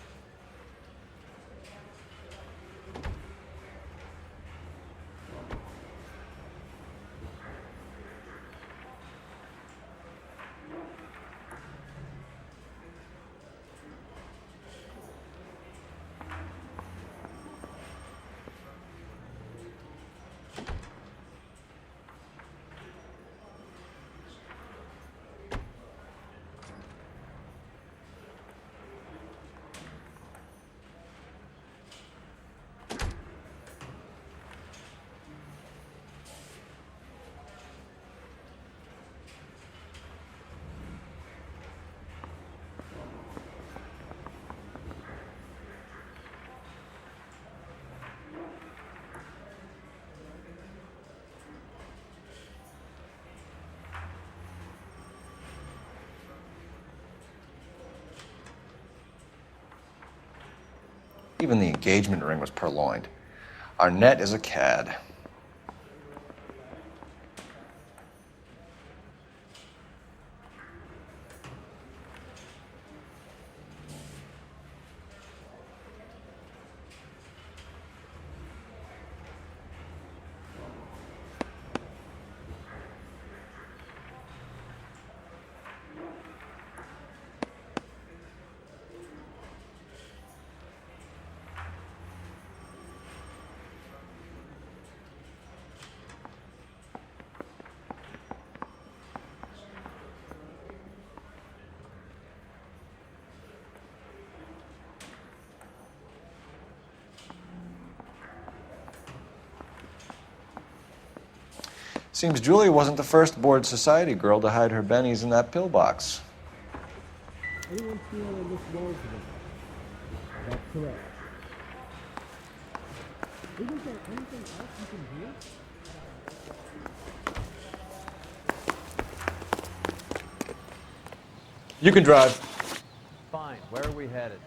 Speaker 4: Even the engagement ring was purloined. Arnett is a cad. Seems Julie wasn't the first bored society girl to hide her bennies in that pillbox.
Speaker 2: Anyone feel in this world today? That's correct. Isn't there anything else you can do?
Speaker 4: You can drive.
Speaker 1: Fine. Where are we headed?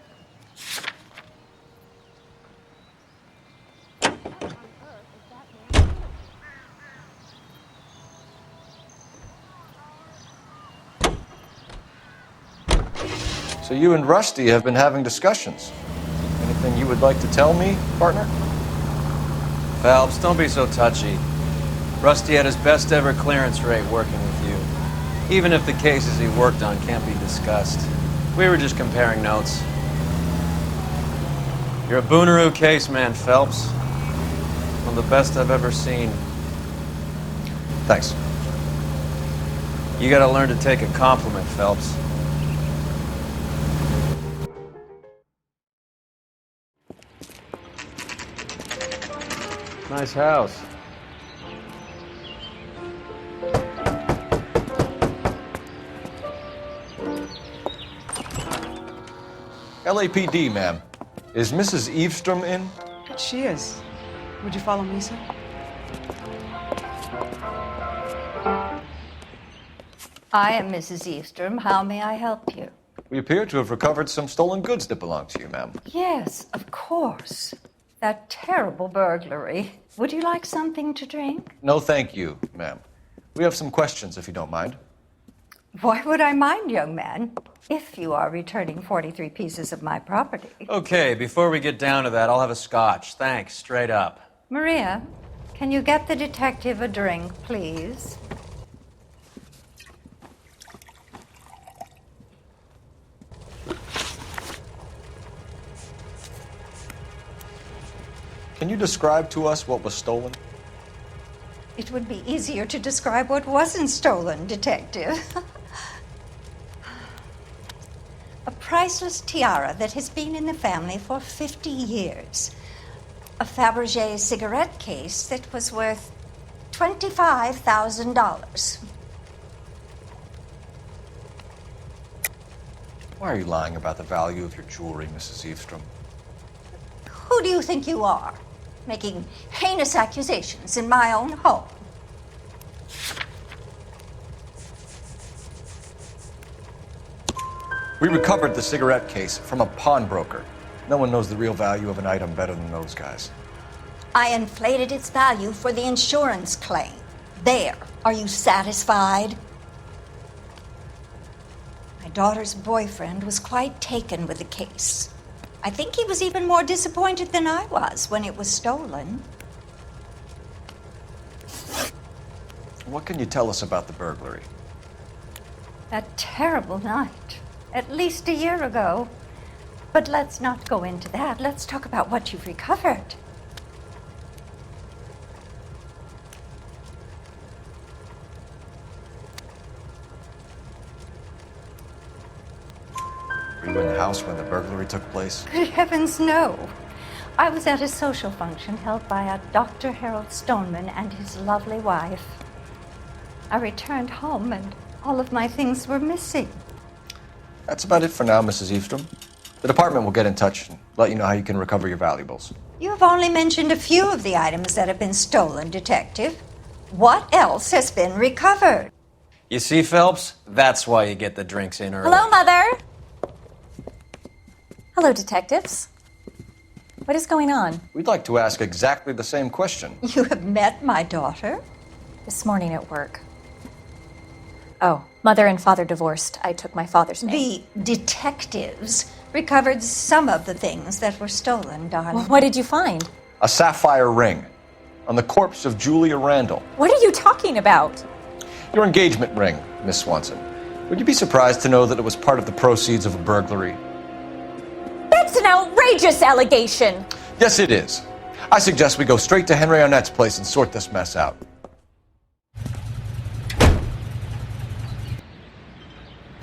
Speaker 4: So you and Rusty have been having discussions. Anything you would like to tell me, partner?
Speaker 1: Phelps, don't be so touchy. Rusty had his best ever clearance rate working with you. Even if the cases he worked on can't be discussed. We were just comparing notes. You're a Booneroo case man, Phelps. One of the best I've ever seen.
Speaker 4: Thanks.
Speaker 1: You gotta learn to take a compliment, Phelps. Nice house.
Speaker 4: LAPD, ma'am. Is Mrs. Eavestrom in?
Speaker 9: She is. Would you follow me, sir?
Speaker 22: I am Mrs. Eastrom. How may I help you?
Speaker 4: We appear to have recovered some stolen goods that belong to you, ma'am.
Speaker 22: Yes, of course. That terrible burglary. Would you like something to drink?
Speaker 4: No, thank you, ma'am. We have some questions, if you don't mind.
Speaker 22: Why would I mind, young man, if you are returning 43 pieces of my property?
Speaker 1: Okay, before we get down to that, I'll have a scotch. Thanks, straight up.
Speaker 22: Maria, can you get the detective a drink, please?
Speaker 4: Can you describe to us what was stolen?
Speaker 22: It would be easier to describe what wasn't stolen, Detective. A priceless tiara that has been in the family for 50 years. A Fabergé cigarette case that was worth $25,000.
Speaker 4: Why are you lying about the value of your jewelry, Mrs. Eavestrom?
Speaker 22: Who do you think you are? Making heinous accusations in my own home.
Speaker 4: We recovered the cigarette case from a pawnbroker. No one knows the real value of an item better than those guys.
Speaker 22: I inflated its value for the insurance claim. There. Are you satisfied? My daughter's boyfriend was quite taken with the case. I think he was even more disappointed than I was when it was stolen.
Speaker 4: What can you tell us about the burglary?
Speaker 22: That terrible night. At least a year ago. But let's not go into that. Let's talk about what you've recovered.
Speaker 4: Were you in the house when the burglary took place?
Speaker 22: Good heavens, no. I was at a social function held by a Dr. Harold Stoneman and his lovely wife. I returned home and all of my things were missing.
Speaker 4: That's about it for now, Mrs. Eastrom. The department will get in touch and let you know how you can recover your valuables.
Speaker 22: You have only mentioned a few of the items that have been stolen, Detective. What else has been recovered?
Speaker 1: You see, Phelps? That's why you get the drinks in early.
Speaker 15: Hello, Mother. Hello, detectives. What is going on?
Speaker 4: We'd like to ask exactly the same question.
Speaker 22: You have met my daughter?
Speaker 15: This morning at work. Oh, mother and father divorced. I took my father's name.
Speaker 22: The detectives recovered some of the things that were stolen, darling.
Speaker 15: Well, what did you find?
Speaker 4: A sapphire ring on the corpse of Julia Randall.
Speaker 15: What are you talking about?
Speaker 4: Your engagement ring, Miss Swanson. Would you be surprised to know that it was part of the proceeds of a burglary?
Speaker 15: That's an outrageous allegation!
Speaker 4: Yes, it is. I suggest we go straight to Henry Arnett's place and sort this mess out.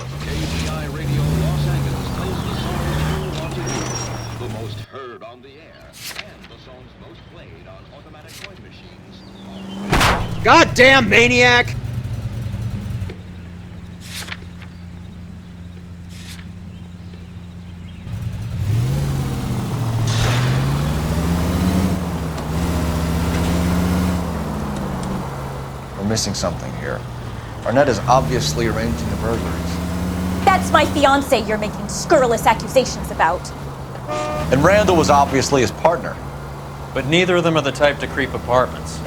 Speaker 5: KBI Radio Los Angeles tells the songs you want to hear, the most heard on the air, and the songs most played on automatic coin machines.
Speaker 11: Goddamn maniac!
Speaker 4: We're missing something here. Arnett is obviously arranging the burglaries.
Speaker 15: That's my fiance you're making scurrilous accusations about.
Speaker 4: And Randall was obviously his partner.
Speaker 1: But neither of them are the type to creep apartments.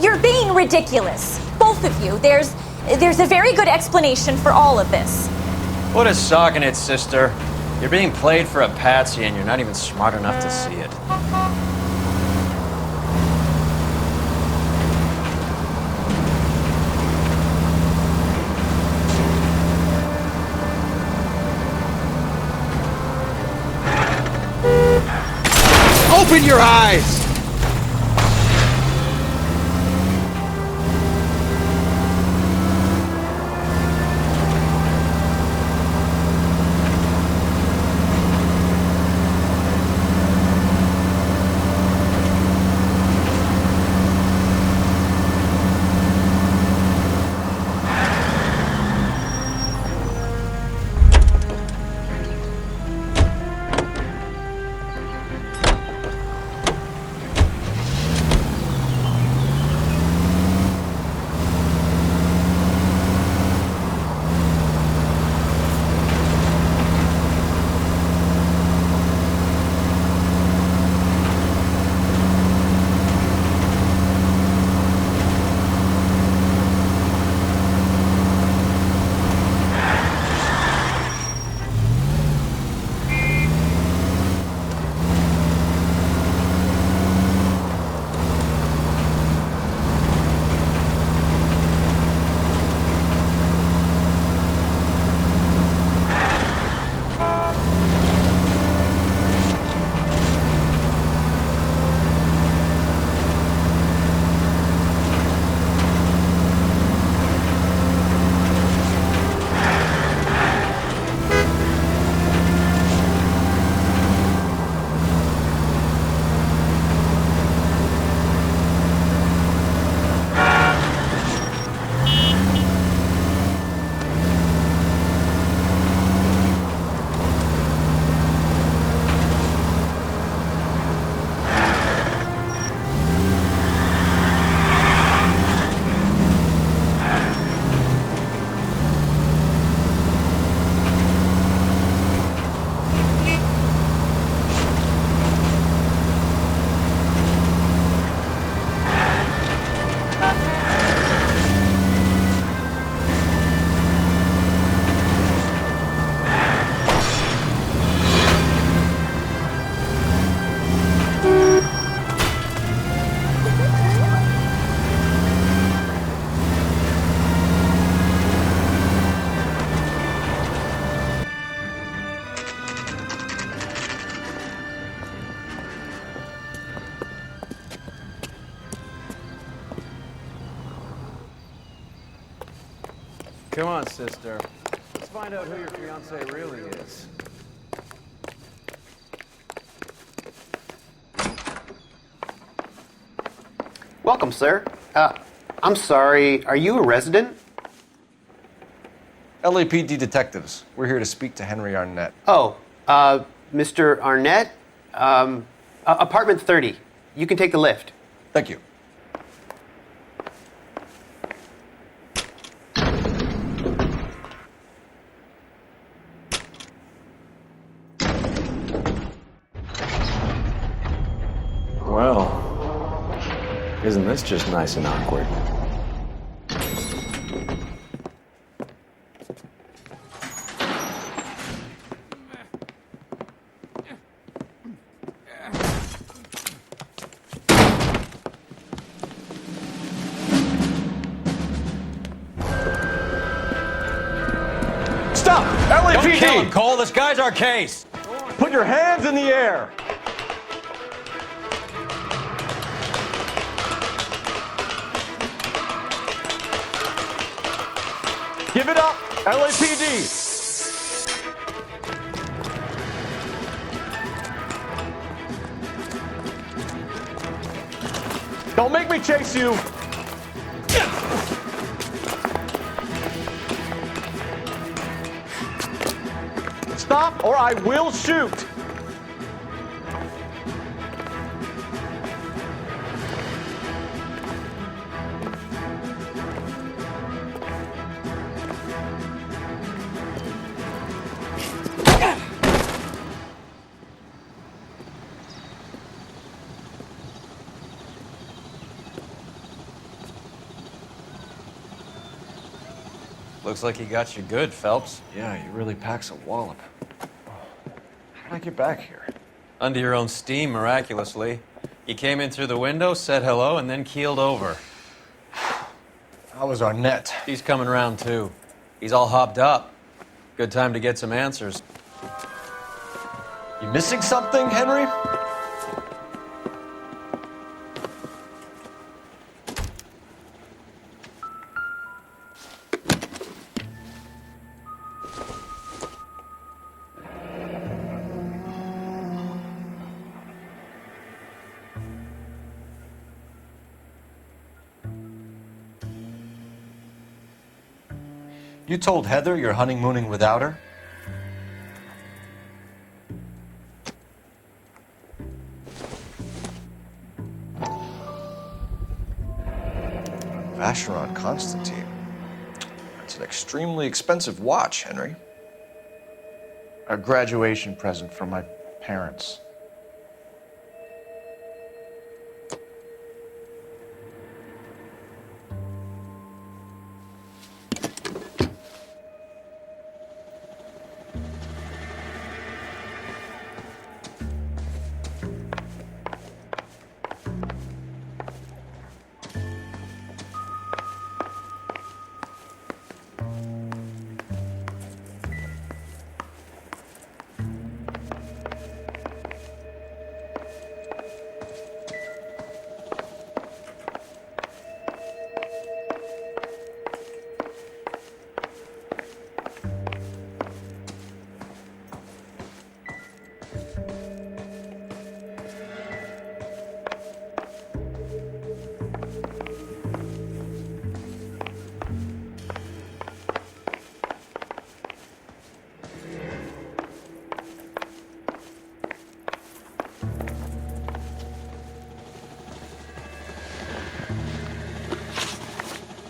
Speaker 15: You're being ridiculous. Both of you. There's a very good explanation for all of this.
Speaker 1: What is socking it, sister? You're being played for a patsy and you're not even smart enough to see it.
Speaker 11: Open your eyes!
Speaker 1: Come on, sister. Let's find out who your fiancé really is.
Speaker 6: Welcome, sir. I'm sorry, are you a resident?
Speaker 4: LAPD detectives. We're here to speak to Henry Arnett.
Speaker 6: Oh, Mr. Arnett? Apartment 30. You can take the lift.
Speaker 4: Thank you.
Speaker 1: Well, isn't this just nice and awkward?
Speaker 3: Stop!
Speaker 1: Don't
Speaker 3: LAPD!
Speaker 1: kill him, Cole. This guy's our case.
Speaker 3: Put your hands in the air! Give it up, LAPD! Don't make me chase you! Stop or I will shoot!
Speaker 1: Looks like he got you good, Phelps.
Speaker 4: Yeah, he really packs a wallop. How did I get back here?
Speaker 1: Under your own steam, miraculously. You came in through the window, said hello, and then keeled over.
Speaker 4: How was Arnett?
Speaker 1: He's coming round, too. He's all hopped up. Good time to get some answers.
Speaker 4: You missing something, Henry? You told Heather you're honeymooning without her? Vacheron Constantine. That's an extremely expensive watch, Henry.
Speaker 20: A graduation present from my parents.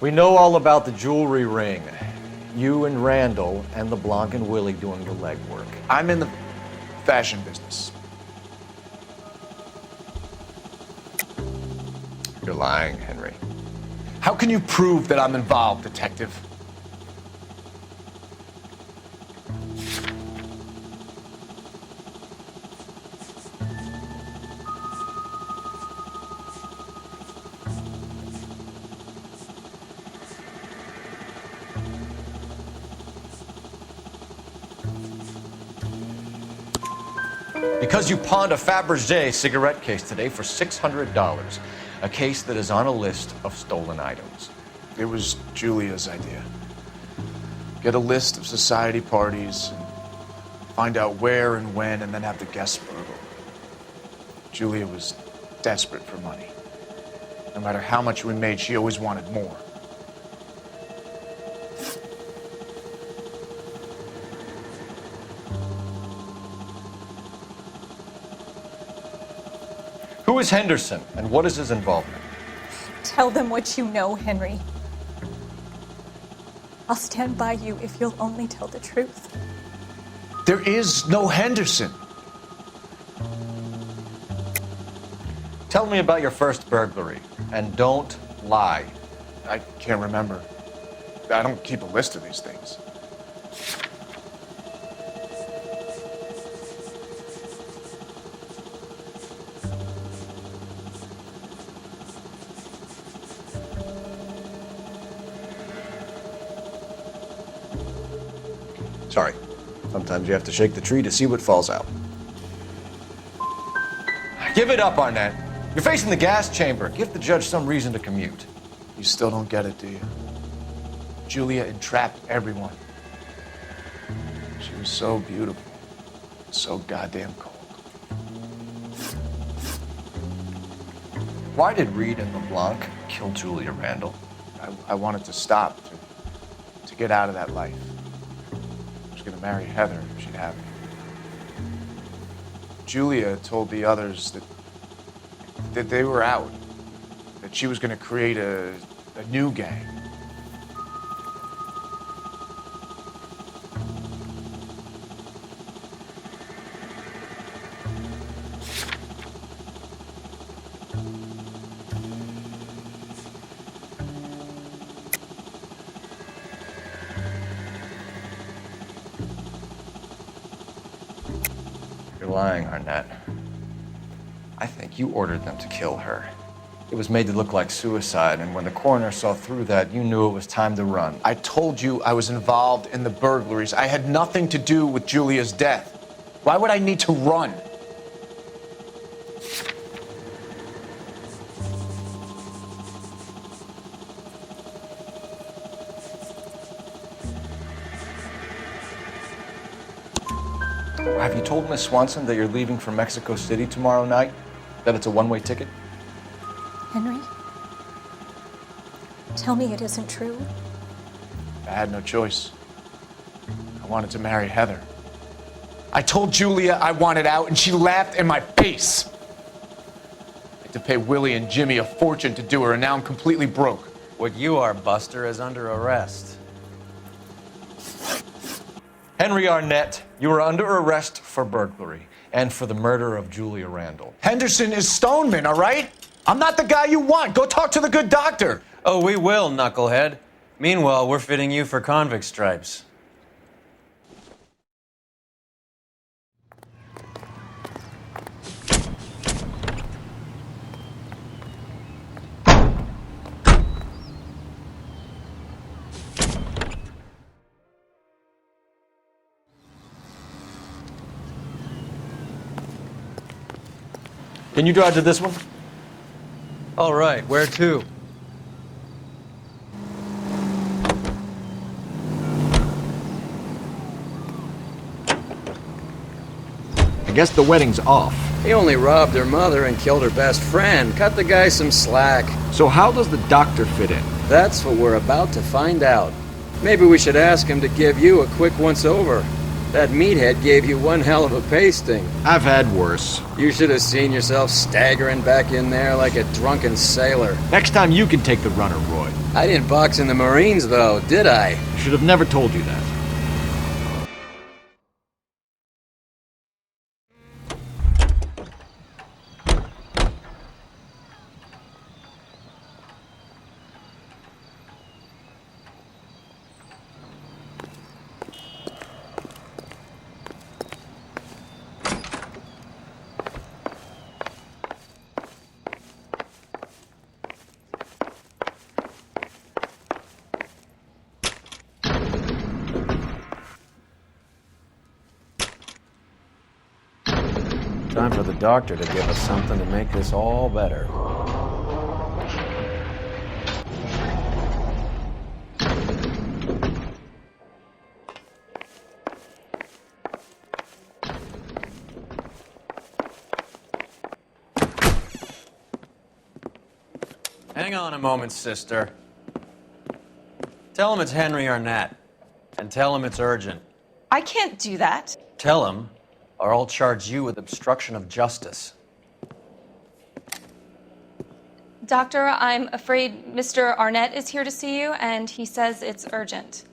Speaker 4: We know all about the jewelry ring. You and Randall and LeBlanc and Willie doing the legwork.
Speaker 20: I'm in the fashion business.
Speaker 4: You're lying, Henry.
Speaker 20: How can you prove that I'm involved, Detective?
Speaker 4: Because you pawned a Fabergé cigarette case today for $600. A case that is on a list of stolen items.
Speaker 20: It was Julia's idea. Get a list of society parties, and find out where and when, and then have the guests burgle. Julia was desperate for money. No matter how much we made, she always wanted more.
Speaker 4: Who is Henderson, and what is his involvement?
Speaker 15: Tell them what you know, Henry. I'll stand by you if you'll only tell the truth.
Speaker 20: There is no Henderson.
Speaker 4: Tell me about your first burglary, and don't lie.
Speaker 20: I can't remember. I don't keep a list of these things.
Speaker 4: Sorry. Sometimes you have to shake the tree to see what falls out. Give it up, Arnett. You're facing the gas chamber. Give the judge some reason to commute.
Speaker 20: You still don't get it, do you? Julia entrapped everyone. She was so beautiful, so goddamn cold.
Speaker 4: Why did Reed and LeBlanc kill Julia Randall?
Speaker 20: I wanted to stop, to get out of that life. I was gonna marry Heather if she'd have me. Julia told the others that they were out, that she was gonna create a new gang.
Speaker 4: You're lying, Arnett. I think you ordered them to kill her. It was made to look like suicide, and when the coroner saw through that, you knew it was time to run.
Speaker 20: I told you I was involved in the burglaries. I had nothing to do with Julia's death. Why would I need to run?
Speaker 4: Have you told Miss Swanson that you're leaving for Mexico City tomorrow night? That it's a one-way ticket?
Speaker 15: Henry? Tell me it isn't true.
Speaker 20: I had no choice. I wanted to marry Heather. I told Julia I wanted out, and she laughed in my face. I had to pay Willie and Jimmy a fortune to do her, and now I'm completely broke.
Speaker 1: What you are, Buster, is under arrest.
Speaker 4: Henry Arnett, you are under arrest for burglary and for the murder of Julia Randall.
Speaker 20: Henderson is Stoneman, all right? I'm not the guy you want. Go talk to the good doctor.
Speaker 1: Oh, we will, knucklehead. Meanwhile, we're fitting you for convict stripes.
Speaker 4: Can you drive to this one?
Speaker 1: All right, where to?
Speaker 12: I guess the wedding's off.
Speaker 11: He only robbed her mother and killed her best friend. Cut the guy some slack.
Speaker 12: So how does the doctor fit in?
Speaker 11: That's what we're about to find out. Maybe we should ask him to give you a quick once-over. That meathead gave you one hell of a pasting.
Speaker 12: I've had worse.
Speaker 11: You should have seen yourself staggering back in there like a drunken sailor.
Speaker 12: Next time you can take the runner, Roy.
Speaker 11: I didn't box in the Marines, though, did I?
Speaker 12: I should have never told you that.
Speaker 1: Time for the doctor to give us something to make this all better. Hang on a moment, sister. Tell him it's Henry Arnett. And tell him it's urgent.
Speaker 15: I can't do that.
Speaker 1: Tell him, or I'll charge you with obstruction of justice.
Speaker 15: Doctor, I'm afraid Mr. Arnett is here to see you, and he says it's urgent.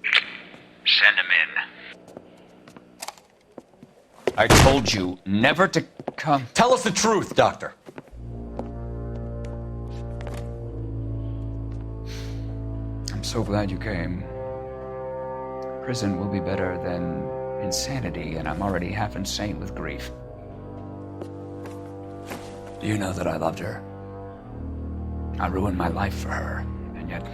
Speaker 17: Send him in. I told you never to come.
Speaker 4: Tell us the truth, Doctor.
Speaker 17: I'm so glad you came. Prison will be better than insanity, and I'm already half insane with grief. You know that I loved her. I ruined my life for her, and yet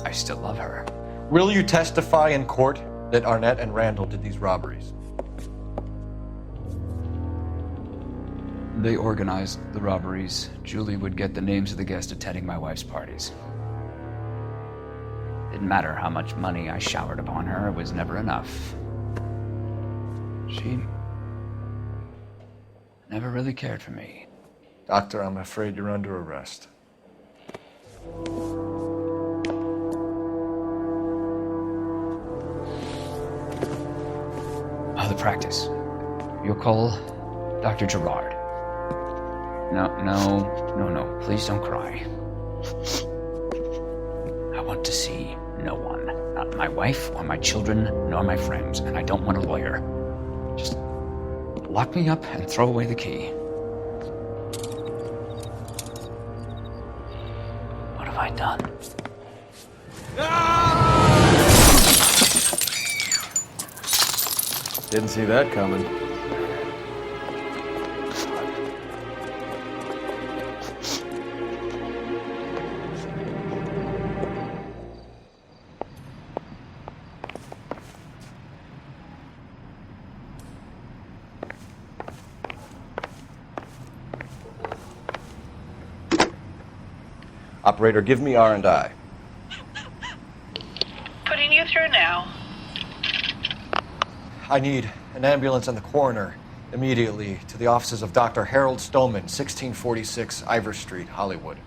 Speaker 17: I still love her.
Speaker 4: Will you testify in court that Arnett and Randall did these robberies?
Speaker 17: They organized the robberies. Julie would get the names of the guests attending my wife's parties. Didn't matter how much money I showered upon her, it was never enough. She never really cared for me.
Speaker 4: Doctor, I'm afraid you're under arrest.
Speaker 17: The practice. You'll call Dr. Gerard. No. Please don't cry. I want to see no one. Not my wife or my children, nor my friends. And I don't want a lawyer. Just lock me up and throw away the key. What have I done?
Speaker 1: Didn't see that coming.
Speaker 4: Operator, give me R&I.
Speaker 13: Putting you through now.
Speaker 4: I need an ambulance and the coroner immediately to the offices of Dr. Harold Stoneman, 1646 Ivor Street, Hollywood.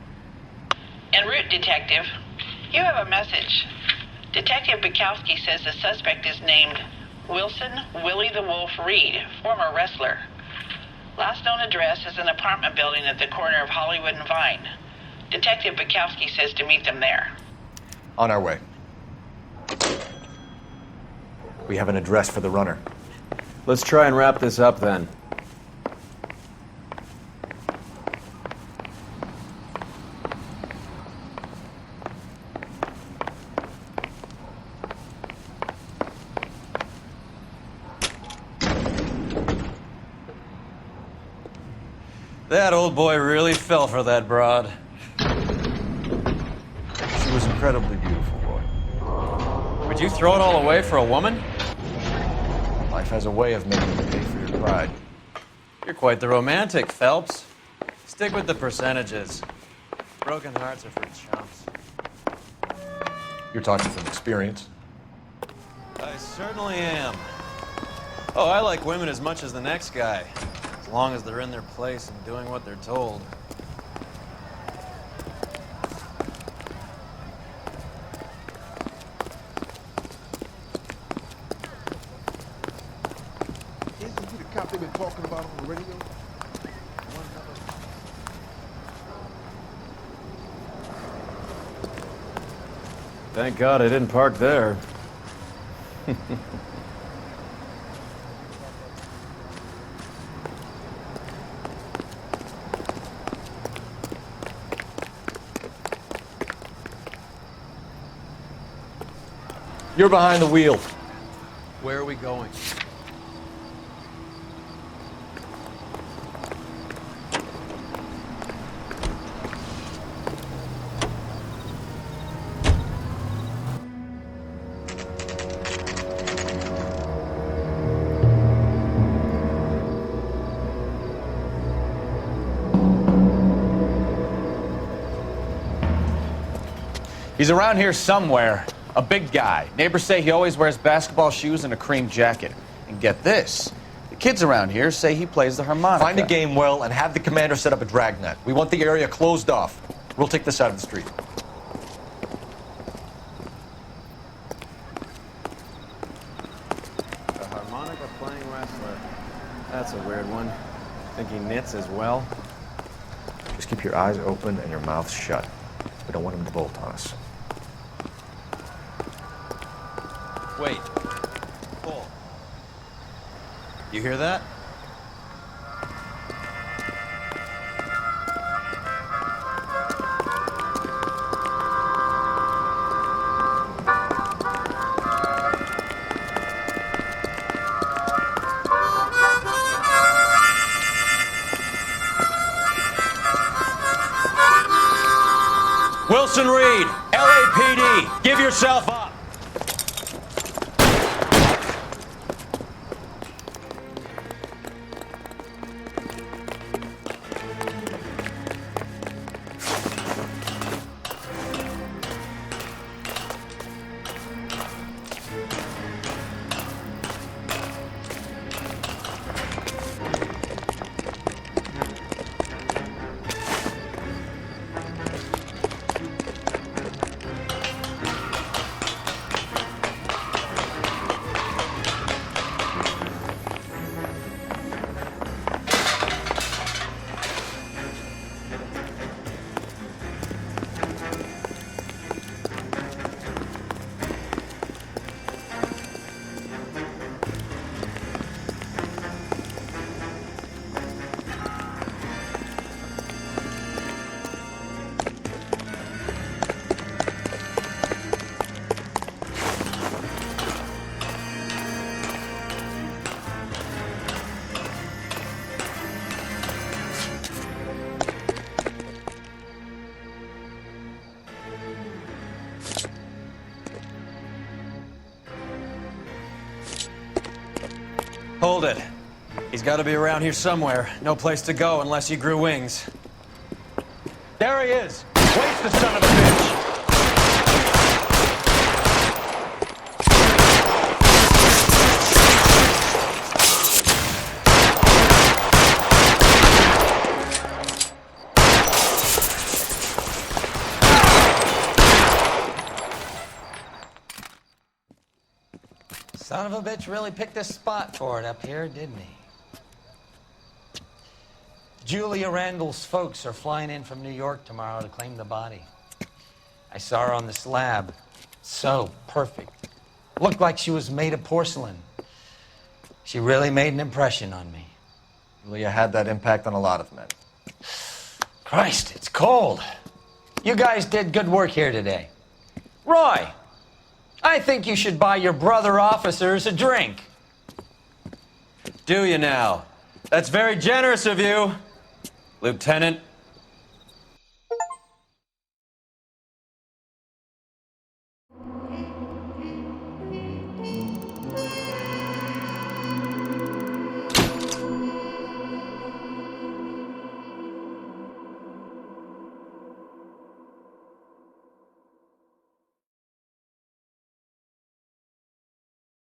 Speaker 13: En route, Detective. You have a message. Detective Bukowski says the suspect is named Wilson Willie the Wolf Reed, former wrestler. Last known address is an apartment building at the corner of Hollywood and Vine. Detective Bukowski says to meet them there.
Speaker 4: On our way. We have an address for the runner.
Speaker 1: Let's try and wrap this up then. That old boy really fell for that broad.
Speaker 4: She was incredibly beautiful, Roy.
Speaker 1: Would you throw it all away for a woman?
Speaker 4: Life has a way of making you pay for your pride.
Speaker 1: You're quite the romantic, Phelps. Stick with the percentages. Broken hearts are for chumps.
Speaker 4: You're talking from experience.
Speaker 1: I certainly am. Oh, I like women as much as the next guy. As long as they're in their place and doing what they're told.
Speaker 14: Isn't he the cop they've been talking about on the radio?
Speaker 1: Thank God I didn't park there.
Speaker 4: You're behind the wheel.
Speaker 1: Where are we going?
Speaker 20: He's around here somewhere. A big guy. Neighbors say he always wears basketball shoes and a cream jacket. And get this, the kids around here say he plays the harmonica.
Speaker 4: Find a game well and have the commander set up a dragnet. We want the area closed off. We'll take this side of the street.
Speaker 1: A harmonica playing wrestler. That's a weird one. Think he knits as well?
Speaker 4: Just keep your eyes open and your mouth shut. We don't want him to bolt on us.
Speaker 1: Wait. Pull. You hear that?
Speaker 3: Wilson Reed, LAPD, give yourself up.
Speaker 1: Hold it. He's got to be around here somewhere. No place to go unless he grew wings. There he is! Waste the son of a bitch!
Speaker 16: Son of a bitch really picked this spot for it up here, didn't he? Julia Randall's folks are flying in from New York tomorrow to claim the body. I saw her on the slab. So perfect. Looked like she was made of porcelain. She really made an impression on me.
Speaker 4: Julia had that impact on a lot of men.
Speaker 16: Christ, it's cold. You guys did good work here today. Roy, I think you should buy your brother officers a drink.
Speaker 1: Do you now? That's very generous of you, Lieutenant.